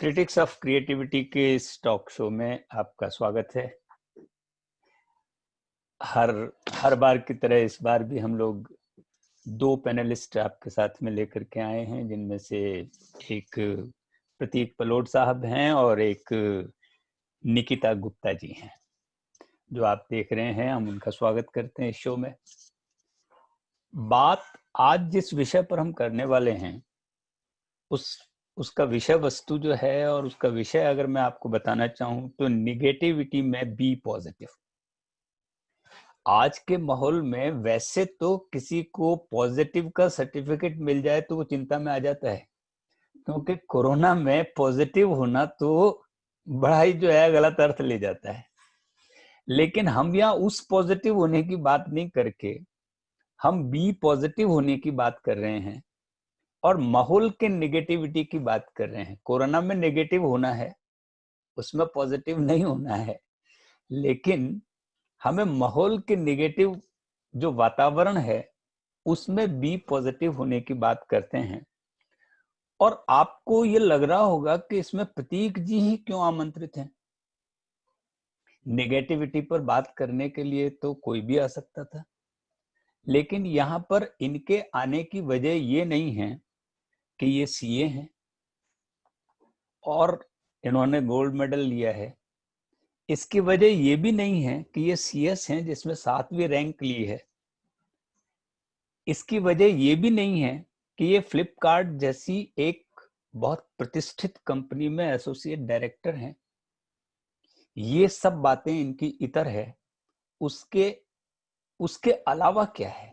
Critics of creativity के इस talk show में आपका स्वागत है। हर बार की तरह इस बार भी हम लोग दो पैनलिस्ट आपके साथ में लेकर के आए हैं, जिनमें से एक प्रतीक पलोड साहब हैं और एक निकिता गुप्ता जी हैं जो आप देख रहे हैं। हम उनका स्वागत करते हैं इस शो में। बात आज जिस विषय पर हम करने वाले हैं उसका विषय वस्तु जो है और उसका विषय अगर मैं आपको बताना चाहूं तो निगेटिविटी में बी पॉजिटिव। आज के माहौल में वैसे तो किसी को पॉजिटिव का सर्टिफिकेट मिल जाए तो वो चिंता में आ जाता है, क्योंकि कोरोना में पॉजिटिव होना तो बड़ा ही जो है गलत अर्थ ले जाता है। लेकिन हम यहाँ उस पॉजिटिव होने की बात नहीं करके हम बी पॉजिटिव होने की बात कर रहे हैं और माहौल के नेगेटिविटी की बात कर रहे हैं। कोरोना में नेगेटिव होना है, उसमें पॉजिटिव नहीं होना है, लेकिन हमें माहौल के नेगेटिव जो वातावरण है उसमें बी पॉजिटिव होने की बात करते हैं। और आपको ये लग रहा होगा कि इसमें प्रतीक जी ही क्यों आमंत्रित हैं। नेगेटिविटी पर बात करने के लिए तो कोई भी आ सकता था, लेकिन यहाँ पर इनके आने की वजह ये नहीं है कि ये सीए हैं और इन्होंने गोल्ड मेडल लिया है। इसकी वजह ये भी नहीं है कि ये सीएस हैं जिसमें 7वीं रैंक ली है। इसकी वजह ये भी नहीं है कि ये फ्लिपकार्ट जैसी एक बहुत प्रतिष्ठित कंपनी में एसोसिएट डायरेक्टर हैं। ये सब बातें इनकी इतर है। उसके अलावा क्या है?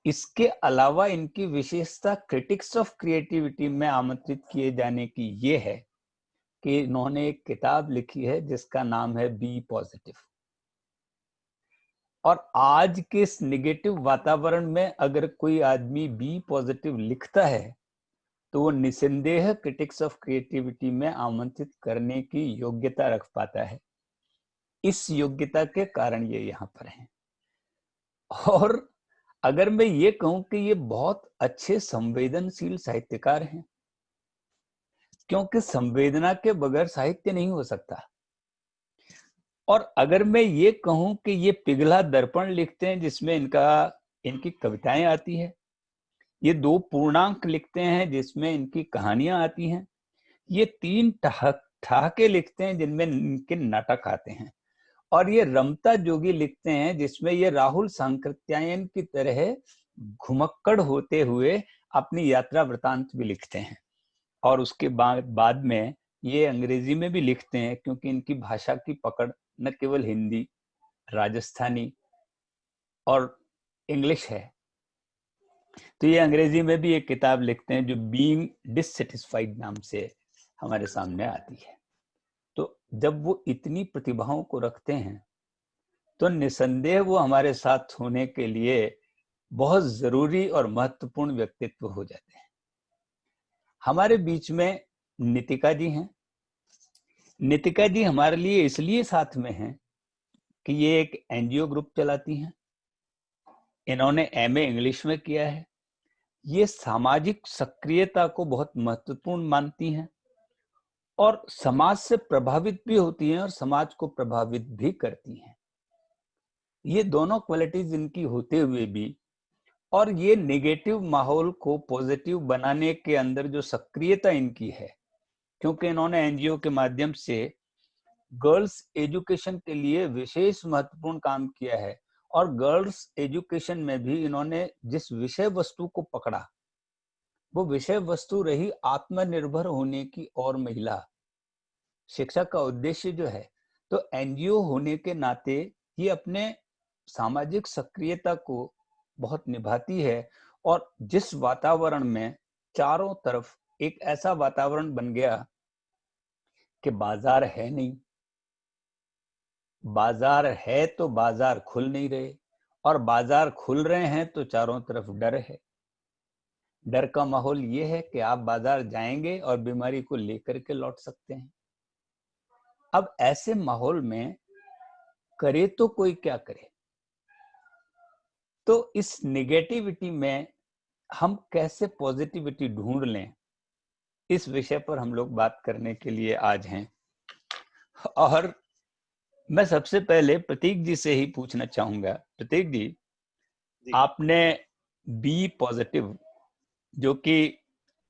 इसके अलावा इनकी विशेषता क्रिटिक्स ऑफ क्रिएटिविटी में आमंत्रित किए जाने की ये है कि इन्होंने एक किताब लिखी है जिसका नाम है बी पॉजिटिव। और आज के इस निगेटिव वातावरण में अगर कोई आदमी बी पॉजिटिव लिखता है तो वो निसंदेह क्रिटिक्स ऑफ क्रिएटिविटी में आमंत्रित करने की योग्यता रख पाता है। इस योग्यता के कारण ये यहाँ पर हैं। और अगर मैं ये कहूं कि ये बहुत अच्छे संवेदनशील साहित्यकार हैं, क्योंकि संवेदना के बगैर साहित्य नहीं हो सकता। और अगर मैं ये कहूं कि ये पिघला दर्पण लिखते हैं जिसमें इनकी कविताएं आती है, ये 2 पूर्णांक लिखते हैं जिसमें इनकी कहानियां आती हैं, ये 3 ठहाके लिखते हैं जिनमें इनके नाटक आते हैं, और ये रमता जोगी लिखते हैं जिसमें ये राहुल सांकृत्यायन की तरह घुमक्कड़ होते हुए अपनी यात्रा वृतांत भी लिखते हैं। और उसके बाद में ये अंग्रेजी में भी लिखते हैं, क्योंकि इनकी भाषा की पकड़ न केवल हिंदी, राजस्थानी और इंग्लिश है। तो ये अंग्रेजी में भी एक किताब लिखते हैं जो बीइंग डिससेटिस्फाइड नाम से हमारे सामने आती है। तो जब वो इतनी प्रतिभाओं को रखते हैं तो निसंदेह वो हमारे साथ होने के लिए बहुत जरूरी और महत्वपूर्ण व्यक्तित्व हो जाते हैं। हमारे बीच में नितिका जी हैं। नितिका जी हमारे लिए इसलिए साथ में हैं कि ये एक एनजीओ ग्रुप चलाती हैं। इन्होंने एमए इंग्लिश में किया है। ये सामाजिक सक्रियता को बहुत महत्वपूर्ण मानती हैं और समाज से प्रभावित भी होती हैं और समाज को प्रभावित भी करती हैं। ये दोनों क्वालिटीज इनकी होते हुए भी, और ये नेगेटिव माहौल को पॉजिटिव बनाने के अंदर जो सक्रियता इनकी है, क्योंकि इन्होंने एनजीओ के माध्यम से गर्ल्स एजुकेशन के लिए विशेष महत्वपूर्ण काम किया है। और गर्ल्स एजुकेशन में भी इन्होंने जिस विषय वस्तु को पकड़ा वो विषय वस्तु रही आत्मनिर्भर होने की और महिला शिक्षा का उद्देश्य जो है। तो एनजीओ होने के नाते ये अपने सामाजिक सक्रियता को बहुत निभाती है। और जिस वातावरण में चारों तरफ एक ऐसा वातावरण बन गया कि बाजार है नहीं, बाजार है तो बाजार खुल नहीं रहे, और बाजार खुल रहे हैं तो चारों तरफ डर है। डर का माहौल ये है कि आप बाजार जाएंगे और बीमारी को लेकर के लौट सकते हैं। अब ऐसे माहौल में करे तो कोई क्या करे? तो इस नेगेटिविटी में हम कैसे पॉजिटिविटी ढूंढ लें, इस विषय पर हम लोग बात करने के लिए आज हैं। और मैं सबसे पहले प्रतीक जी से ही पूछना चाहूंगा। प्रतीक जी, आपने बी पॉजिटिव, जो कि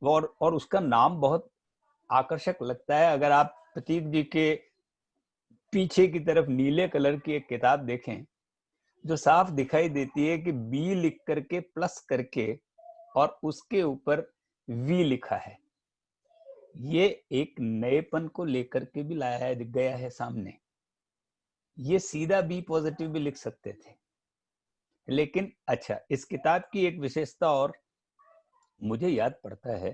और उसका नाम बहुत आकर्षक लगता है। अगर आप प्रतीक जी के पीछे की तरफ नीले कलर की एक किताब देखें, जो साफ दिखाई देती है कि बी लिख करके प्लस करके और उसके ऊपर वी लिखा है, ये एक नएपन को लेकर के भी लाया गया है सामने। ये सीधा बी पॉजिटिव भी लिख सकते थे, लेकिन अच्छा, इस किताब की एक विशेषता और मुझे याद पड़ता है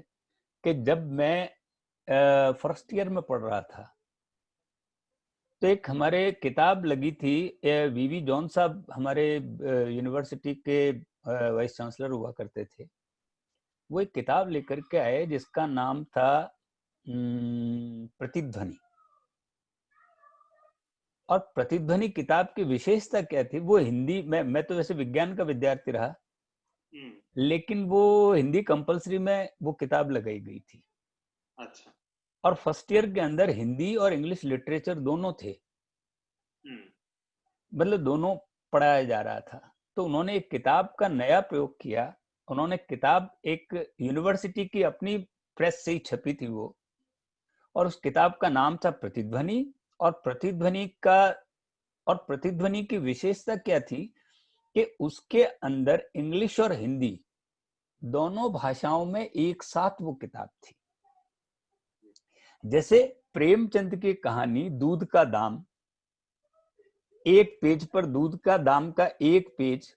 कि जब मैं फर्स्ट ईयर में पढ़ रहा था, तो एक हमारे किताब लगी थी, वीवी जॉन साहब हमारे यूनिवर्सिटी के वाइस चांसलर हुआ करते थे। वो एक किताब लेकर के आए जिसका नाम था प्रतिध्वनि। और प्रतिध्वनि किताब की विशेषता क्या थी, वो हिंदी में, मैं तो वैसे विज्ञान का विद्यार्थी रहा, लेकिन वो हिंदी कंपलसरी में वो किताब लगाई गई थी। अच्छा। और फर्स्ट ईयर के अंदर हिंदी और इंग्लिश लिटरेचर दोनों थे, मतलब दोनों पढ़ाया जा रहा था। तो उन्होंने एक किताब का नया प्रयोग किया। उन्होंने किताब एक यूनिवर्सिटी की अपनी प्रेस से ही छपी थी वो, और उस किताब का नाम था प्रतिध्वनि। और प्रतिध्वनि की विशेषता क्या थी कि उसके अंदर इंग्लिश और हिंदी दोनों भाषाओं में एक साथ वो किताब थी। जैसे प्रेमचंद की कहानी दूध का दाम, एक पेज पर दूध का दाम का एक पेज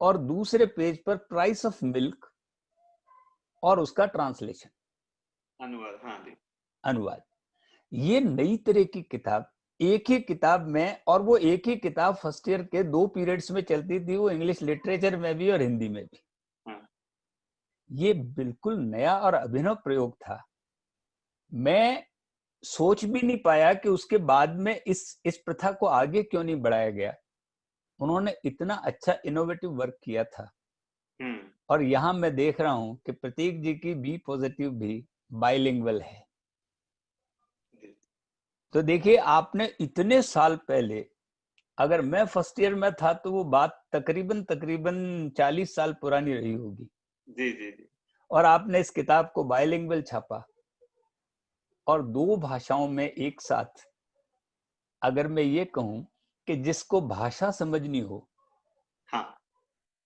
और दूसरे पेज पर प्राइस ऑफ मिल्क और उसका ट्रांसलेशन, अनुवाद। हाँ जी, अनुवाद। ये नई तरह की किताब एक ही किताब में, और वो एक ही किताब फर्स्ट ईयर के 2 पीरियड्स में चलती थी, वो इंग्लिश लिटरेचर में भी और हिंदी में भी। हाँ। ये बिल्कुल नया और अभिनव प्रयोग था। मैं सोच भी नहीं पाया कि उसके बाद में इस प्रथा को आगे क्यों नहीं बढ़ाया गया। उन्होंने इतना अच्छा इनोवेटिव वर्क किया था। और यहाँ मैं देख रहा हूं कि प्रतीक जी की बी पॉजिटिव भी बाइलिंगुअल है। तो देखिए, आपने इतने साल पहले, अगर मैं फर्स्ट ईयर में था तो वो बात तकरीबन 40 साल पुरानी रही होगी। जी जी जी। और आपने इस किताब को बाइलिंगुअल छापा, और 2 भाषाओं में एक साथ। अगर मैं ये कहूं कि जिसको भाषा समझनी हो, हाँ,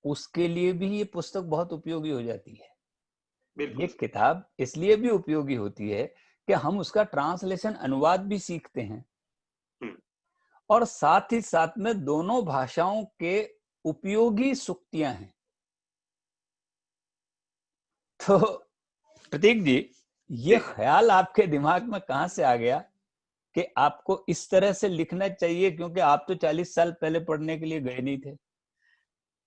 उसके लिए भी ये पुस्तक बहुत उपयोगी हो जाती है। बिल्कुल। ये किताब इसलिए भी उपयोगी होती है कि हम उसका ट्रांसलेशन, अनुवाद भी सीखते हैं, और साथ ही साथ में दोनों भाषाओं के उपयोगी सूक्तियां हैं। तो प्रतीक जी, ये ख्याल आपके दिमाग में कहां से आ गया कि आपको इस तरह से लिखना चाहिए, क्योंकि आप तो 40 साल पहले पढ़ने के लिए गए नहीं थे?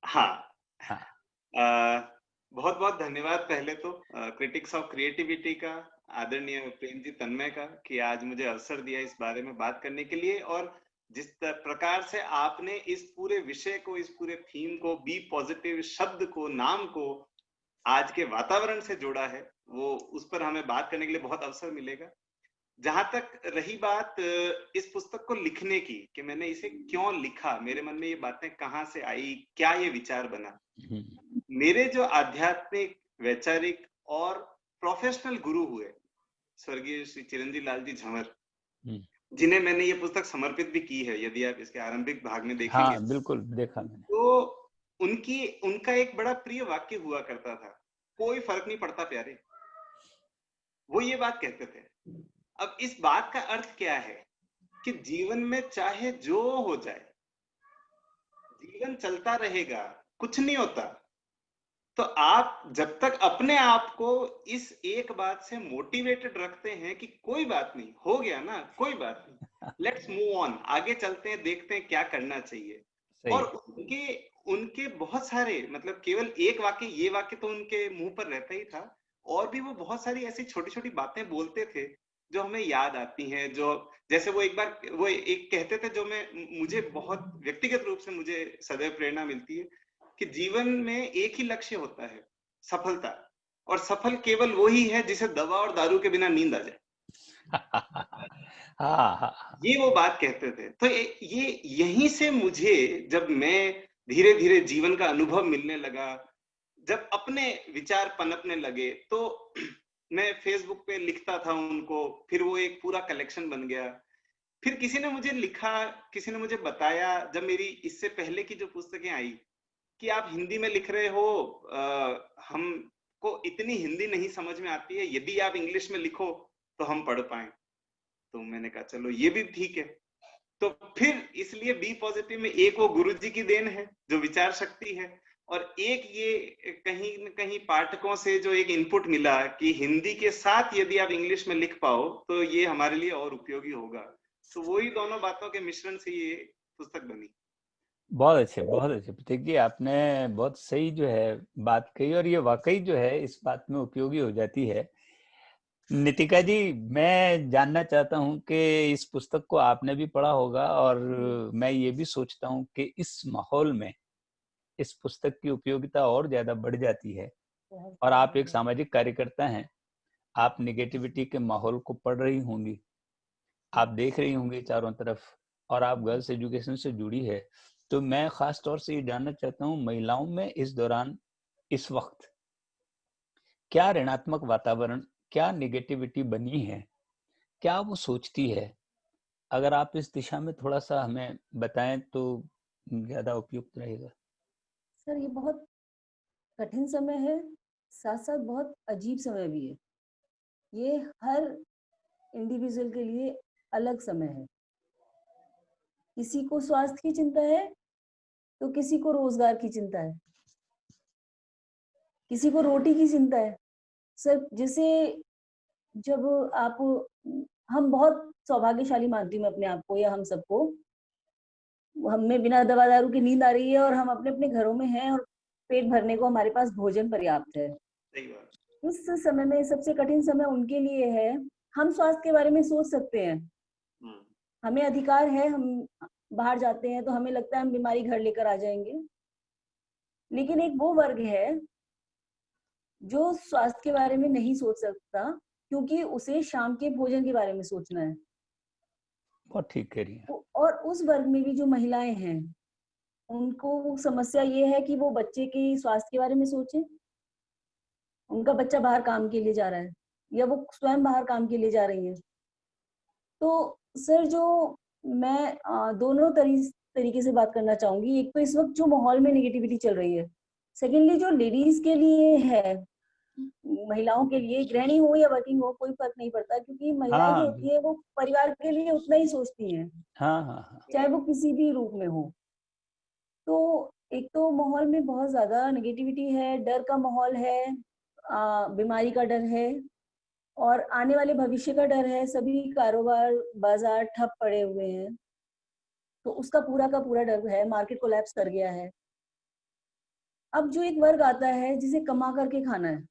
हाँ, हाँ। बहुत बहुत धन्यवाद पहले तो क्रिटिक्स ऑफ क्रिएटिविटी का, आदरणीय प्रेम जी तन्मय का, कि आज मुझे अवसर दिया इस बारे में बात करने के लिए। और जिस प्रकार से आपने इस पूरे विषय को, इस पूरे थीम को, बी पॉजिटिव शब्द को, नाम को आज के वातावरण से जोड़ा है, वो उस पर हमें बात करने के लिए बहुत अवसर मिलेगा। जहां तक रही बात इस पुस्तक को लिखने की, कि मैंने इसे क्यों लिखा, मेरे मन में ये बातें कहाँ से आई, क्या ये विचार बना, मेरे जो आध्यात्मिक, वैचारिक और प्रोफेशनल गुरु हुए स्वर्गीय श्री चिरंजीव लाल जी झंवर, जिन्हें मैंने ये पुस्तक समर्पित भी की है, यदि आप इसके आरंभिक भाग में देखेंगे। हाँ, बिल्कुल देखा मैंने। तो उनका एक बड़ा प्रिय वाक्य हुआ करता था, कोई फर्क नहीं पड़ता प्यारे। वो ये बात कहते थे। अब इस बात का अर्थ क्या है कि जीवन में चाहे जो हो जाए, जीवन चलता रहेगा, कुछ नहीं होता। तो आप जब तक अपने आप को इस एक बात से मोटिवेटेड रखते हैं कि कोई बात नहीं, हो गया ना, कोई बात नहीं, लेट्स मूव ऑन, आगे चलते हैं, देखते हैं क्या करना चाहिए। और उनके बहुत सारे, मतलब केवल एक वाक्य, ये वाक्य तो उनके मुंह पर रहता ही था, और भी वो बहुत सारी ऐसी छोटी छोटी बातें बोलते थे जो हमें याद आती हैं। जो जैसे वो एक कहते थे, जो मुझे बहुत व्यक्तिगत रूप से मुझे सदैव प्रेरणा मिलती है, कि जीवन में एक ही लक्ष्य होता है, सफलता। और सफल केवल वो ही है जिसे दवा और दारू के बिना नींद आ जाए। हाँ। ये वो बात कहते थे। तो ये यहीं से मुझे, जब मैं धीरे धीरे जीवन का अनुभव मिलने लगा, जब अपने विचार पनपने लगे, तो मैं फेसबुक पे लिखता था उनको, फिर वो एक पूरा कलेक्शन बन गया। फिर किसी ने मुझे लिखा, किसी ने मुझे बताया, जब मेरी इससे पहले की जो पुस्तकें आई, कि आप हिंदी में लिख रहे हो, हमको इतनी हिंदी नहीं समझ में आती है, यदि आप इंग्लिश में लिखो तो हम पढ़ पाए। तो मैंने कहा चलो ये भी ठीक है। तो फिर इसलिए बी पॉजिटिव में एक वो गुरुजी की देन है जो विचार शक्ति है, और एक ये कहीं न कहीं पाठकों से जो एक इनपुट मिला कि हिंदी के साथ यदि आप इंग्लिश में लिख पाओ तो ये हमारे लिए और उपयोगी होगा। तो वही दोनों बातों के मिश्रण से ये पुस्तक बनी। बहुत अच्छे, बहुत अच्छे प्रतीक जी, आपने बहुत सही जो है बात कही, और ये वाकई जो है इस बात में उपयोगी हो जाती है। नितिका जी, मैं जानना चाहता हूं कि इस पुस्तक को आपने भी पढ़ा होगा, और मैं ये भी सोचता हूं कि इस माहौल में इस पुस्तक की उपयोगिता और ज्यादा बढ़ जाती है। और आप एक सामाजिक कार्यकर्ता हैं, आप निगेटिविटी के माहौल को पढ़ रही होंगी, आप देख रही होंगी चारों तरफ, और आप गर्ल्स एजुकेशन से जुड़ी है। तो मैं खास तौर से ये जानना चाहता हूँ, महिलाओं में इस दौरान, इस वक्त क्या ऋणात्मक वातावरण, क्या नेगेटिविटी बनी है, क्या वो सोचती है? अगर आप इस दिशा में थोड़ा सा हमें बताएं तो ज्यादा उपयुक्त रहेगा। सर, ये बहुत कठिन समय है, साथ साथ बहुत अजीब समय भी है। ये हर इंडिविजुअल के लिए अलग समय है। किसी को स्वास्थ्य की चिंता है तो किसी को रोजगार की चिंता है, किसी को रोटी की चिंता है। सर, जैसे जब आप, हम बहुत सौभाग्यशाली मानती हूँ मैं अपने आप को या हम सबको, हमें बिना दवा दारू की नींद आ रही है और हम अपने अपने घरों में हैं और पेट भरने को हमारे पास भोजन पर्याप्त है। सही बात। इस समय में सबसे कठिन समय उनके लिए है। हम स्वास्थ्य के बारे में सोच सकते हैं, हमें अधिकार है, हम बाहर जाते हैं तो हमें लगता है हम बीमारी घर लेकर आ जाएंगे। लेकिन एक वो वर्ग है जो स्वास्थ्य के बारे में नहीं सोच सकता, क्योंकि उसे शाम के भोजन के बारे में सोचना है। बहुत ठीक कह रही हैं। और उस वर्ग में भी जो महिलाएं हैं, उनको समस्या ये है कि वो बच्चे के स्वास्थ्य के बारे में सोचें। उनका बच्चा बाहर काम के लिए जा रहा है या वो स्वयं बाहर काम के लिए जा रही है। तो सर, जो मैं दोनों तरीके से बात करना चाहूंगी। एक तो इस वक्त जो माहौल में नेगेटिविटी चल रही है, सेकेंडली जो लेडीज के लिए है, महिलाओं के लिए, गृहिणी हो या वर्किंग हो, कोई फर्क नहीं पड़ता, क्योंकि महिलाएं जो हाँ होती है वो परिवार के लिए उतना ही सोचती हैं, हाँ। चाहे वो किसी भी रूप में हो। तो एक तो माहौल में बहुत ज्यादा नेगेटिविटी है, डर का माहौल है, बीमारी का डर है, और आने वाले भविष्य का डर है। सभी कारोबार बाजार ठप पड़े हुए हैं, तो उसका पूरा का पूरा डर है। मार्केट कोलैप्स कर गया है। अब जो एक वर्ग आता है जिसे कमा करके खाना है,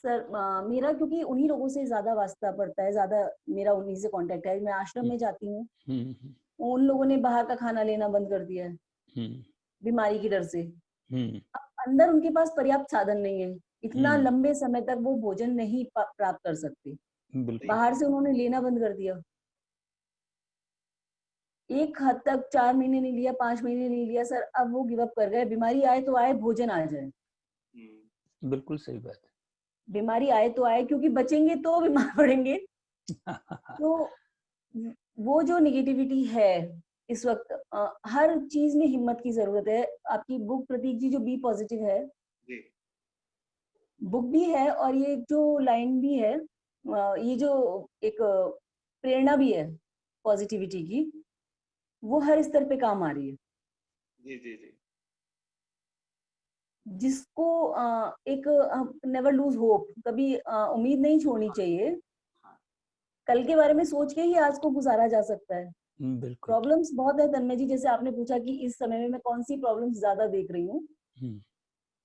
सर मेरा क्योंकि उन्हीं लोगों से ज्यादा वास्ता पड़ता है, ज्यादा मेरा उन्हीं से कांटेक्ट है। मैं आश्रम में जाती हूँ, उन लोगों ने बाहर का खाना लेना बंद कर दिया है बीमारी की डर से। अब अंदर उनके पास पर्याप्त साधन नहीं है, इतना लंबे समय तक वो भोजन नहीं प्राप्त कर सकते, बाहर से उन्होंने लेना बंद कर दिया। एक हद तक 4 महीने नहीं लिया, 5 महीने नहीं लिया सर, अब वो गिव अप कर गए। बीमारी आए तो आए, भोजन आ जाए। बिल्कुल सही बात है। बीमारी आए तो आए, क्योंकि बचेंगे तो बीमार पड़ेंगे। तो वो जो नेगेटिविटी है इस वक्त, हर चीज में हिम्मत की जरूरत है। आपकी बुक प्रतीक जी जो बी पॉजिटिव है, बुक भी है, और ये जो लाइन भी है, ये जो एक प्रेरणा भी है पॉजिटिविटी की, वो हर स्तर पे काम आ रही है। जी जी जी। जिसको एक नेवर लूज होप, कभी उम्मीद नहीं छोड़नी चाहिए। कल के बारे में सोच के ही आज को गुजारा जा सकता है। प्रॉब्लम्स बहुत है तन्मय जी, जैसे आपने पूछा कि इस समय में मैं कौन सी प्रॉब्लम्स ज्यादा देख रही हूँ।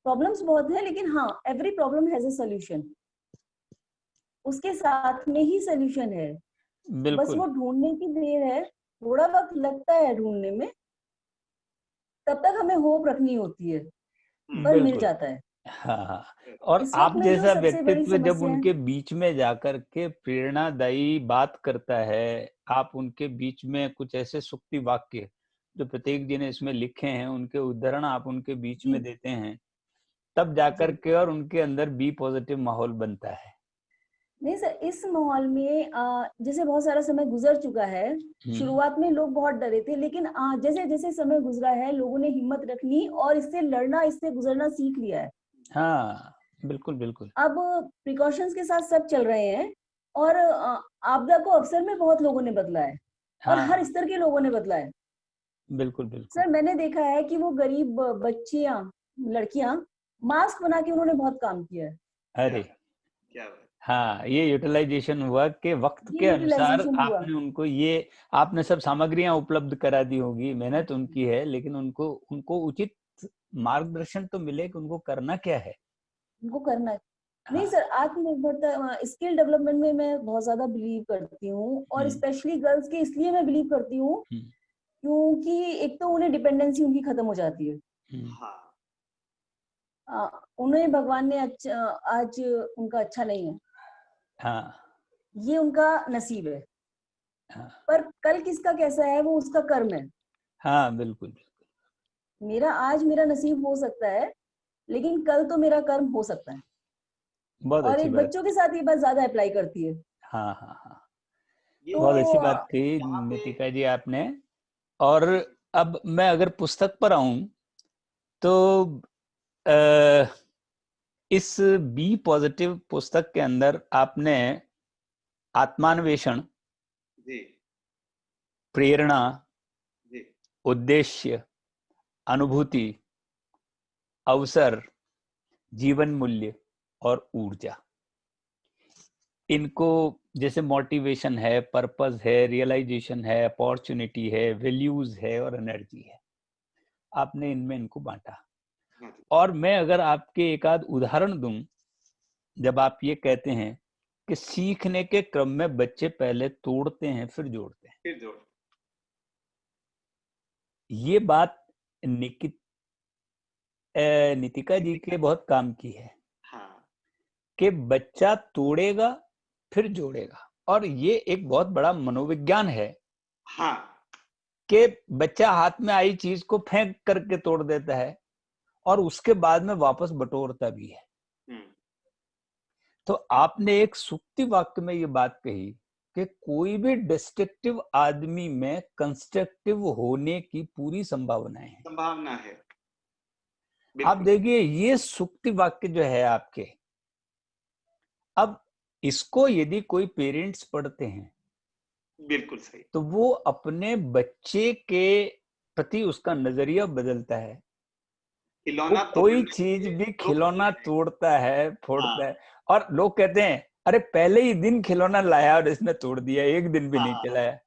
प्रॉब्लम्स बहुत है, लेकिन हाँ, every problem has a solution. उसके साथ में ही सॉल्यूशन है, बस वो ढूंढने की देर है। थोड़ा वक्त लगता है ढूंढने में, तब तक हमें होप रखनी होती है, पर मिल जाता है। हाँ, और इस वक्त आप में जो जैसा सबसे बड़ी व्यक्तित्व जब समस्या है, उनके बीच में जाकर के प्रेरणादायी बात करता है, आप उनके बीच में कुछ ऐसे सूक्ति वाक्य जो प्रत्येक जी ने इसमें लिखे हैं, उनके उदाहरण आप उनके बीच में जी देते हैं, तब जाकर जी के और उनके अंदर बी पॉजिटिव माहौल बनता है। नहीं सर, इस माहौल में जैसे बहुत सारा समय गुजर चुका है। शुरुआत में लोग बहुत डरे थे, लेकिन जैसे जैसे समय गुजरा है, लोगों ने हिम्मत रखनी और इससे लड़ना, इससे गुजरना सीख लिया है। हाँ, बिल्कुल बिल्कुल। अब प्रिकॉशंस के साथ सब चल रहे हैं, और आपदा को अवसर में बहुत लोगों ने बदला है, और हर हाँ, स्तर के लोगों ने बदला है। बिल्कुल बिल्कुल। सर मैंने देखा है कि वो गरीब बच्चियां, लड़कियां मास्क बना के उन्होंने बहुत काम किया है। अरे क्या बात। हाँ, ये यूटिलाइजेशन हुआ कि वक्त ये के अनुसार यूटिलाइजेशन हुआ। आपने उनको ये आपने सब सामग्रियां उपलब्ध करा दी होगी, मेहनत उनकी है, लेकिन उनको उनको उचित मार्गदर्शन तो मिले कि उनको करना क्या है। उनको करना है। नहीं हाँ। सर, आत्मनिर्भरता, स्किल डेवलपमेंट में मैं बहुत ज्यादा बिलीव करती हूँ, और हम्म। स्पेशली गर्ल्स के इसलिए मैं बिलीव करती हूँ हम्म। क्योंकि एक तो उन्हें डिपेंडेंसी उनकी खत्म हो जाती है। हम्म। हाँ उन्हें भगवान ने अच्छा, आज उनका अच्छा नहीं है, हाँ। ये उनका नसीब है। हाँ। पर कल किसका कैसा है वो उसका कर्म है। हाँ, बिल्कुल। मेरा आज मेरा नसीब हो सकता है, लेकिन कल तो मेरा कर्म हो सकता है। बहुत और अच्छी एक बात। बच्चों के साथ ये बात ज्यादा अप्लाई करती है। हाँ, हाँ, हाँ, ये तो बहुत अच्छी बात कही यहाँ पे नितिका जी आपने। और जी जी अब मैं अगर पुस्तक पर आऊं तो अ, इस बी पॉजिटिव पुस्तक के अंदर आपने आत्मान्वेषण, जी प्रेरणा, जी उद्देश्य, अनुभूति, अवसर, जीवन मूल्य और ऊर्जा, इनको जैसे मोटिवेशन है, पर्पस है, रियलाइजेशन है, अपॉर्चुनिटी है, वैल्यूज है और एनर्जी है, आपने इनमें इनको बांटा। हाँ जी और मैं अगर आपके एक आध उदाहरण दूं, जब आप ये कहते हैं कि सीखने के क्रम में बच्चे पहले तोड़ते हैं फिर जोड़ते हैं, फिर जोड़। ये बात निकित नितिका जी के बहुत काम की है हाँ कि बच्चा तोड़ेगा फिर जोड़ेगा। और ये एक बहुत बड़ा मनोविज्ञान है हाँ कि बच्चा हाथ में आई चीज को फेंक करके तोड़ देता है और उसके बाद में वापस बटोरता भी है। हम्म, तो आपने एक सूक्ति वाक्य में ये बात कही कि कोई भी डिस्ट्रक्टिव आदमी में कंस्ट्रक्टिव होने की पूरी संभावनाएं हैं। संभावना है आप बिल्कुल। देखिए ये सूक्ति वाक्य जो है आपके, अब इसको यदि कोई पेरेंट्स पढ़ते हैं बिल्कुल सही। तो वो अपने बच्चे के प्रति उसका नजरिया बदलता है। वो खिलौना कोई तोड़ने चीज से भी रोकते खिलौना हैं। तोड़ता है, फोड़ता है। हाँ और लोग कहते हैं अरे पहले ही दिन खिलौना लाया और इसने तोड़ दिया, एक दिन भी नहीं हाँ चलाया,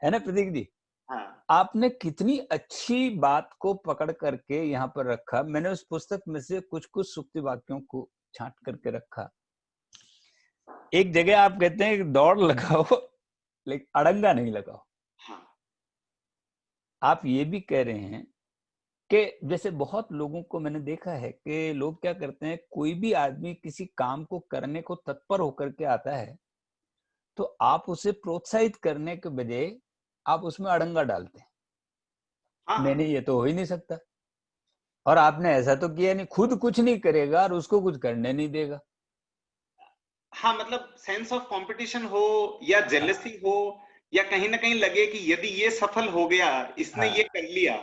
है ना प्रतीक जी। हाँ आपने कितनी अच्छी बात को पकड़ करके यहाँ पर रखा। मैंने उस पुस्तक में से कुछ कुछ सूक्ति वाक्यों को छांट करके रखा। एक जगह आप कहते हैं कि दौड़ लगाओ लेकिन अड़ंगा नहीं लगाओ। हाँ आप ये भी कह रहे हैं कि जैसे बहुत लोगों को मैंने देखा है कि लोग क्या करते हैं, कोई भी आदमी किसी काम को करने को तत्पर होकर के आता है तो आप उसे प्रोत्साहित करने के बजाय आप उसमें अड़ंगा डालते हैं, हाँ हाँ मैंने ये तो हो ही नहीं सकता। और आपने ऐसा तो किया नहीं, खुद कुछ नहीं करेगा और उसको कुछ करने नहीं देगा। हाँ मतलब सेंस ऑफ कंपटीशन हो या हाँ। जेलसी हो, या कहीं ना कहीं लगे कि यदि ये सफल हो गया, इसने ये हाँ। कर लिया,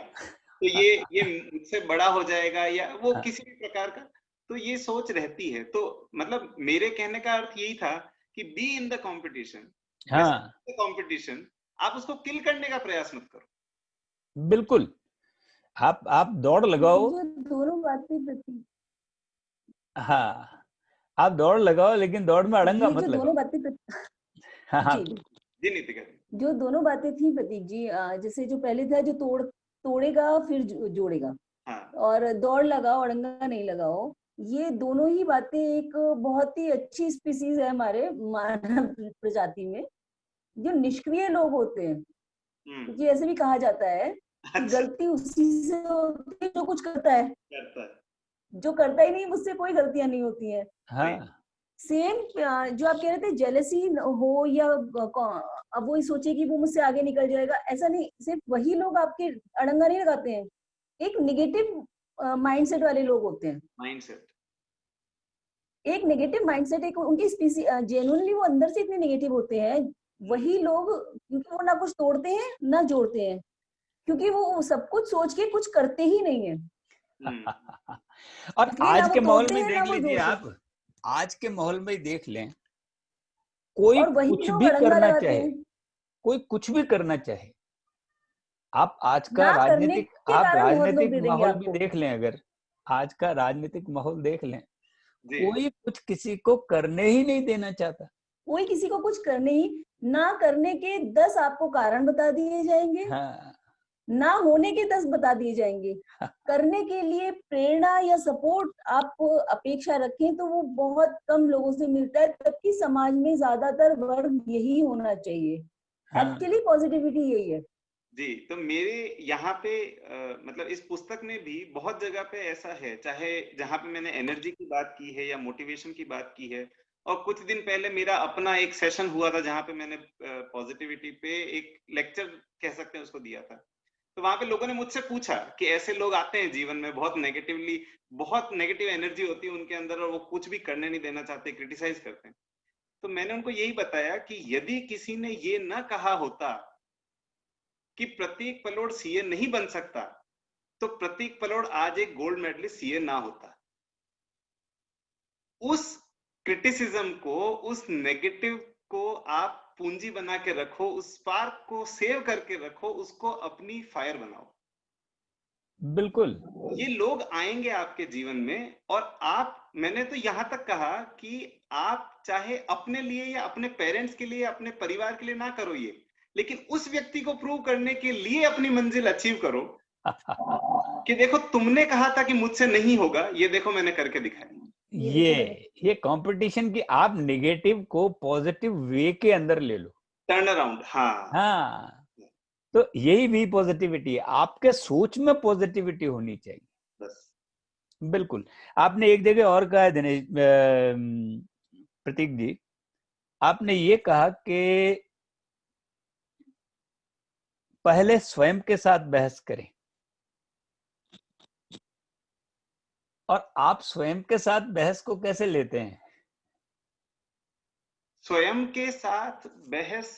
तो ये मुझसे बड़ा हो जाएगा, या वो हाँ। किसी भी प्रकार का, तो ये सोच रहती है। तो मतलब मेरे कहने का अर्थ यही था कि बी इन द कंपटीशन, हाँ, कंपटीशन, आप उसको किल करने का प्रयास मत करो। बिल्कुल। आप दौड़ लगाओ। जो दोनों बातें प्रतीक, हाँ, आप दौड़ लगाओ लेकिन दौड़ में अड़ंगा ये मत जो लगाओ। दोनों बातें हाँ, हाँ। जी, जी नीतिका जी। जो दोनों बातें थी प्रतीक जी, जैसे जो पहले था, जो तोड़ेगा फिर जोड़ेगा, हाँ और दौड़ लगाओ अड़ंगा नहीं लगाओ, ये दोनों ही बातें एक बहुत ही अच्छी स्पीसीज है हमारे मानव प्रजाति में। जो निष्क्रिय लोग होते हैं, हम्म, क्योंकि ऐसे भी कहा जाता है कि अच्छा गलती उसी से होती है जो कुछ करता है। करता है। जो करता ही नहीं मुझसे कोई गलतियां नहीं होती हैं। हाँ सेम जो आप कह रहे थे जेलसी हो या अब वो सोचे कि वो मुझसे आगे निकल जाएगा, ऐसा नहीं, सिर्फ वही लोग आपके अड़ंगा नहीं लगाते हैं, एक निगेटिव माइंडसेट वाले लोग होते हैं। माइंडसेट, एक नेगेटिव माइंडसेट, एक उनकी जेन्युइनली वो अंदर से इतने नेगेटिव होते हैं वही लोग, क्योंकि वो ना कुछ तोड़ते हैं ना जोड़ते हैं, क्योंकि वो सब कुछ सोच के कुछ करते ही नहीं है। और इसलिए ना आज वो के माहौल तोड़ते में हैं देख ना वो लीजिए जोड़ते हैं, आप, आज के माहौल में देख लें, कोई और वही कुछ लोग भी अड़ंगा करना लगाते चाहे, हैं। कोई कुछ भी करना चाहे, आप आज का ना करने राजनीतिक, के आप कारण बहुत लोग राजनीतिक दे देंगे माहौल भी आपको। देख लें, अगर आज का राजनीतिक माहौल देख लें, जी कोई कुछ किसी को करने ही नहीं देना चाहता। कोई किसी को कुछ करने ही, ना करने के 10 आपको कारण बता दिए जाएंगे, हाँ ना होने के 10 बता दिए जाएंगे। करने के लिए प्रेरणा या सपोर्ट आप अपेक्षा रखें तो वो बहुत कम लोगों से मिलता है, जबकि समाज में ज्यादातर वर्ग यही होना चाहिए। हाँ एक्चुअली पॉजिटिविटी यही है। जी। तो मेरे यहाँ पे मतलब इस पुस्तक में भी बहुत जगह पे ऐसा है, चाहे जहाँ पे मैंने एनर्जी की बात की है या मोटिवेशन की बात की है, और कुछ दिन पहले मेरा अपना एक सेशन हुआ था जहाँ पे मैंने पॉजिटिविटी पे एक लेक्चर कह सकते हैं उसको दिया था। तो वहां पे लोगों ने मुझसे पूछा कि ऐसे लोग आते हैं जीवन में, बहुत नेगेटिवली, बहुत नेगेटिव एनर्जी होती है उनके अंदर और वो कुछ भी करने नहीं देना चाहते, क्रिटिसाइज करते हैं। तो मैंने उनको यही बताया कि यदि किसी ने ये ना कहा होता कि प्रतीक पलोड़ सीए नहीं बन सकता, तो प्रतीक पलोड़ आज एक गोल्ड मेडलिस्ट सीए ना होता। उस क्रिटिसिज्म को, उस नेगेटिव को आप पूंजी बना के रखो, उस स्पार्क को सेव करके रखो, उसको अपनी फायर बनाओ। बिल्कुल। ये लोग आएंगे आपके जीवन में, और आप, मैंने तो यहां तक कहा कि आप चाहे अपने लिए या अपने पेरेंट्स के लिए, अपने परिवार के लिए ना करो ये, लेकिन उस व्यक्ति को प्रूव करने के लिए अपनी मंजिल अचीव करो कि देखो तुमने कहा था कि मुझसे नहीं होगा, ये देखो मैंने करके दिखाया। ये कंपटीशन की आप नेगेटिव को पॉजिटिव वे के अंदर ले लो, टर्न अराउंड। हाँ हाँ, तो यही भी पॉजिटिविटी है, आपके सोच में पॉजिटिविटी होनी चाहिए। बस। बिल्कुल। आपने एक जगह और कहा है दिनेश, प्रतीक जी, आपने ये कहा कि पहले स्वयं के साथ बहस करें, और आप स्वयं के साथ बहस को कैसे लेते हैं? स्वयं के साथ बहस,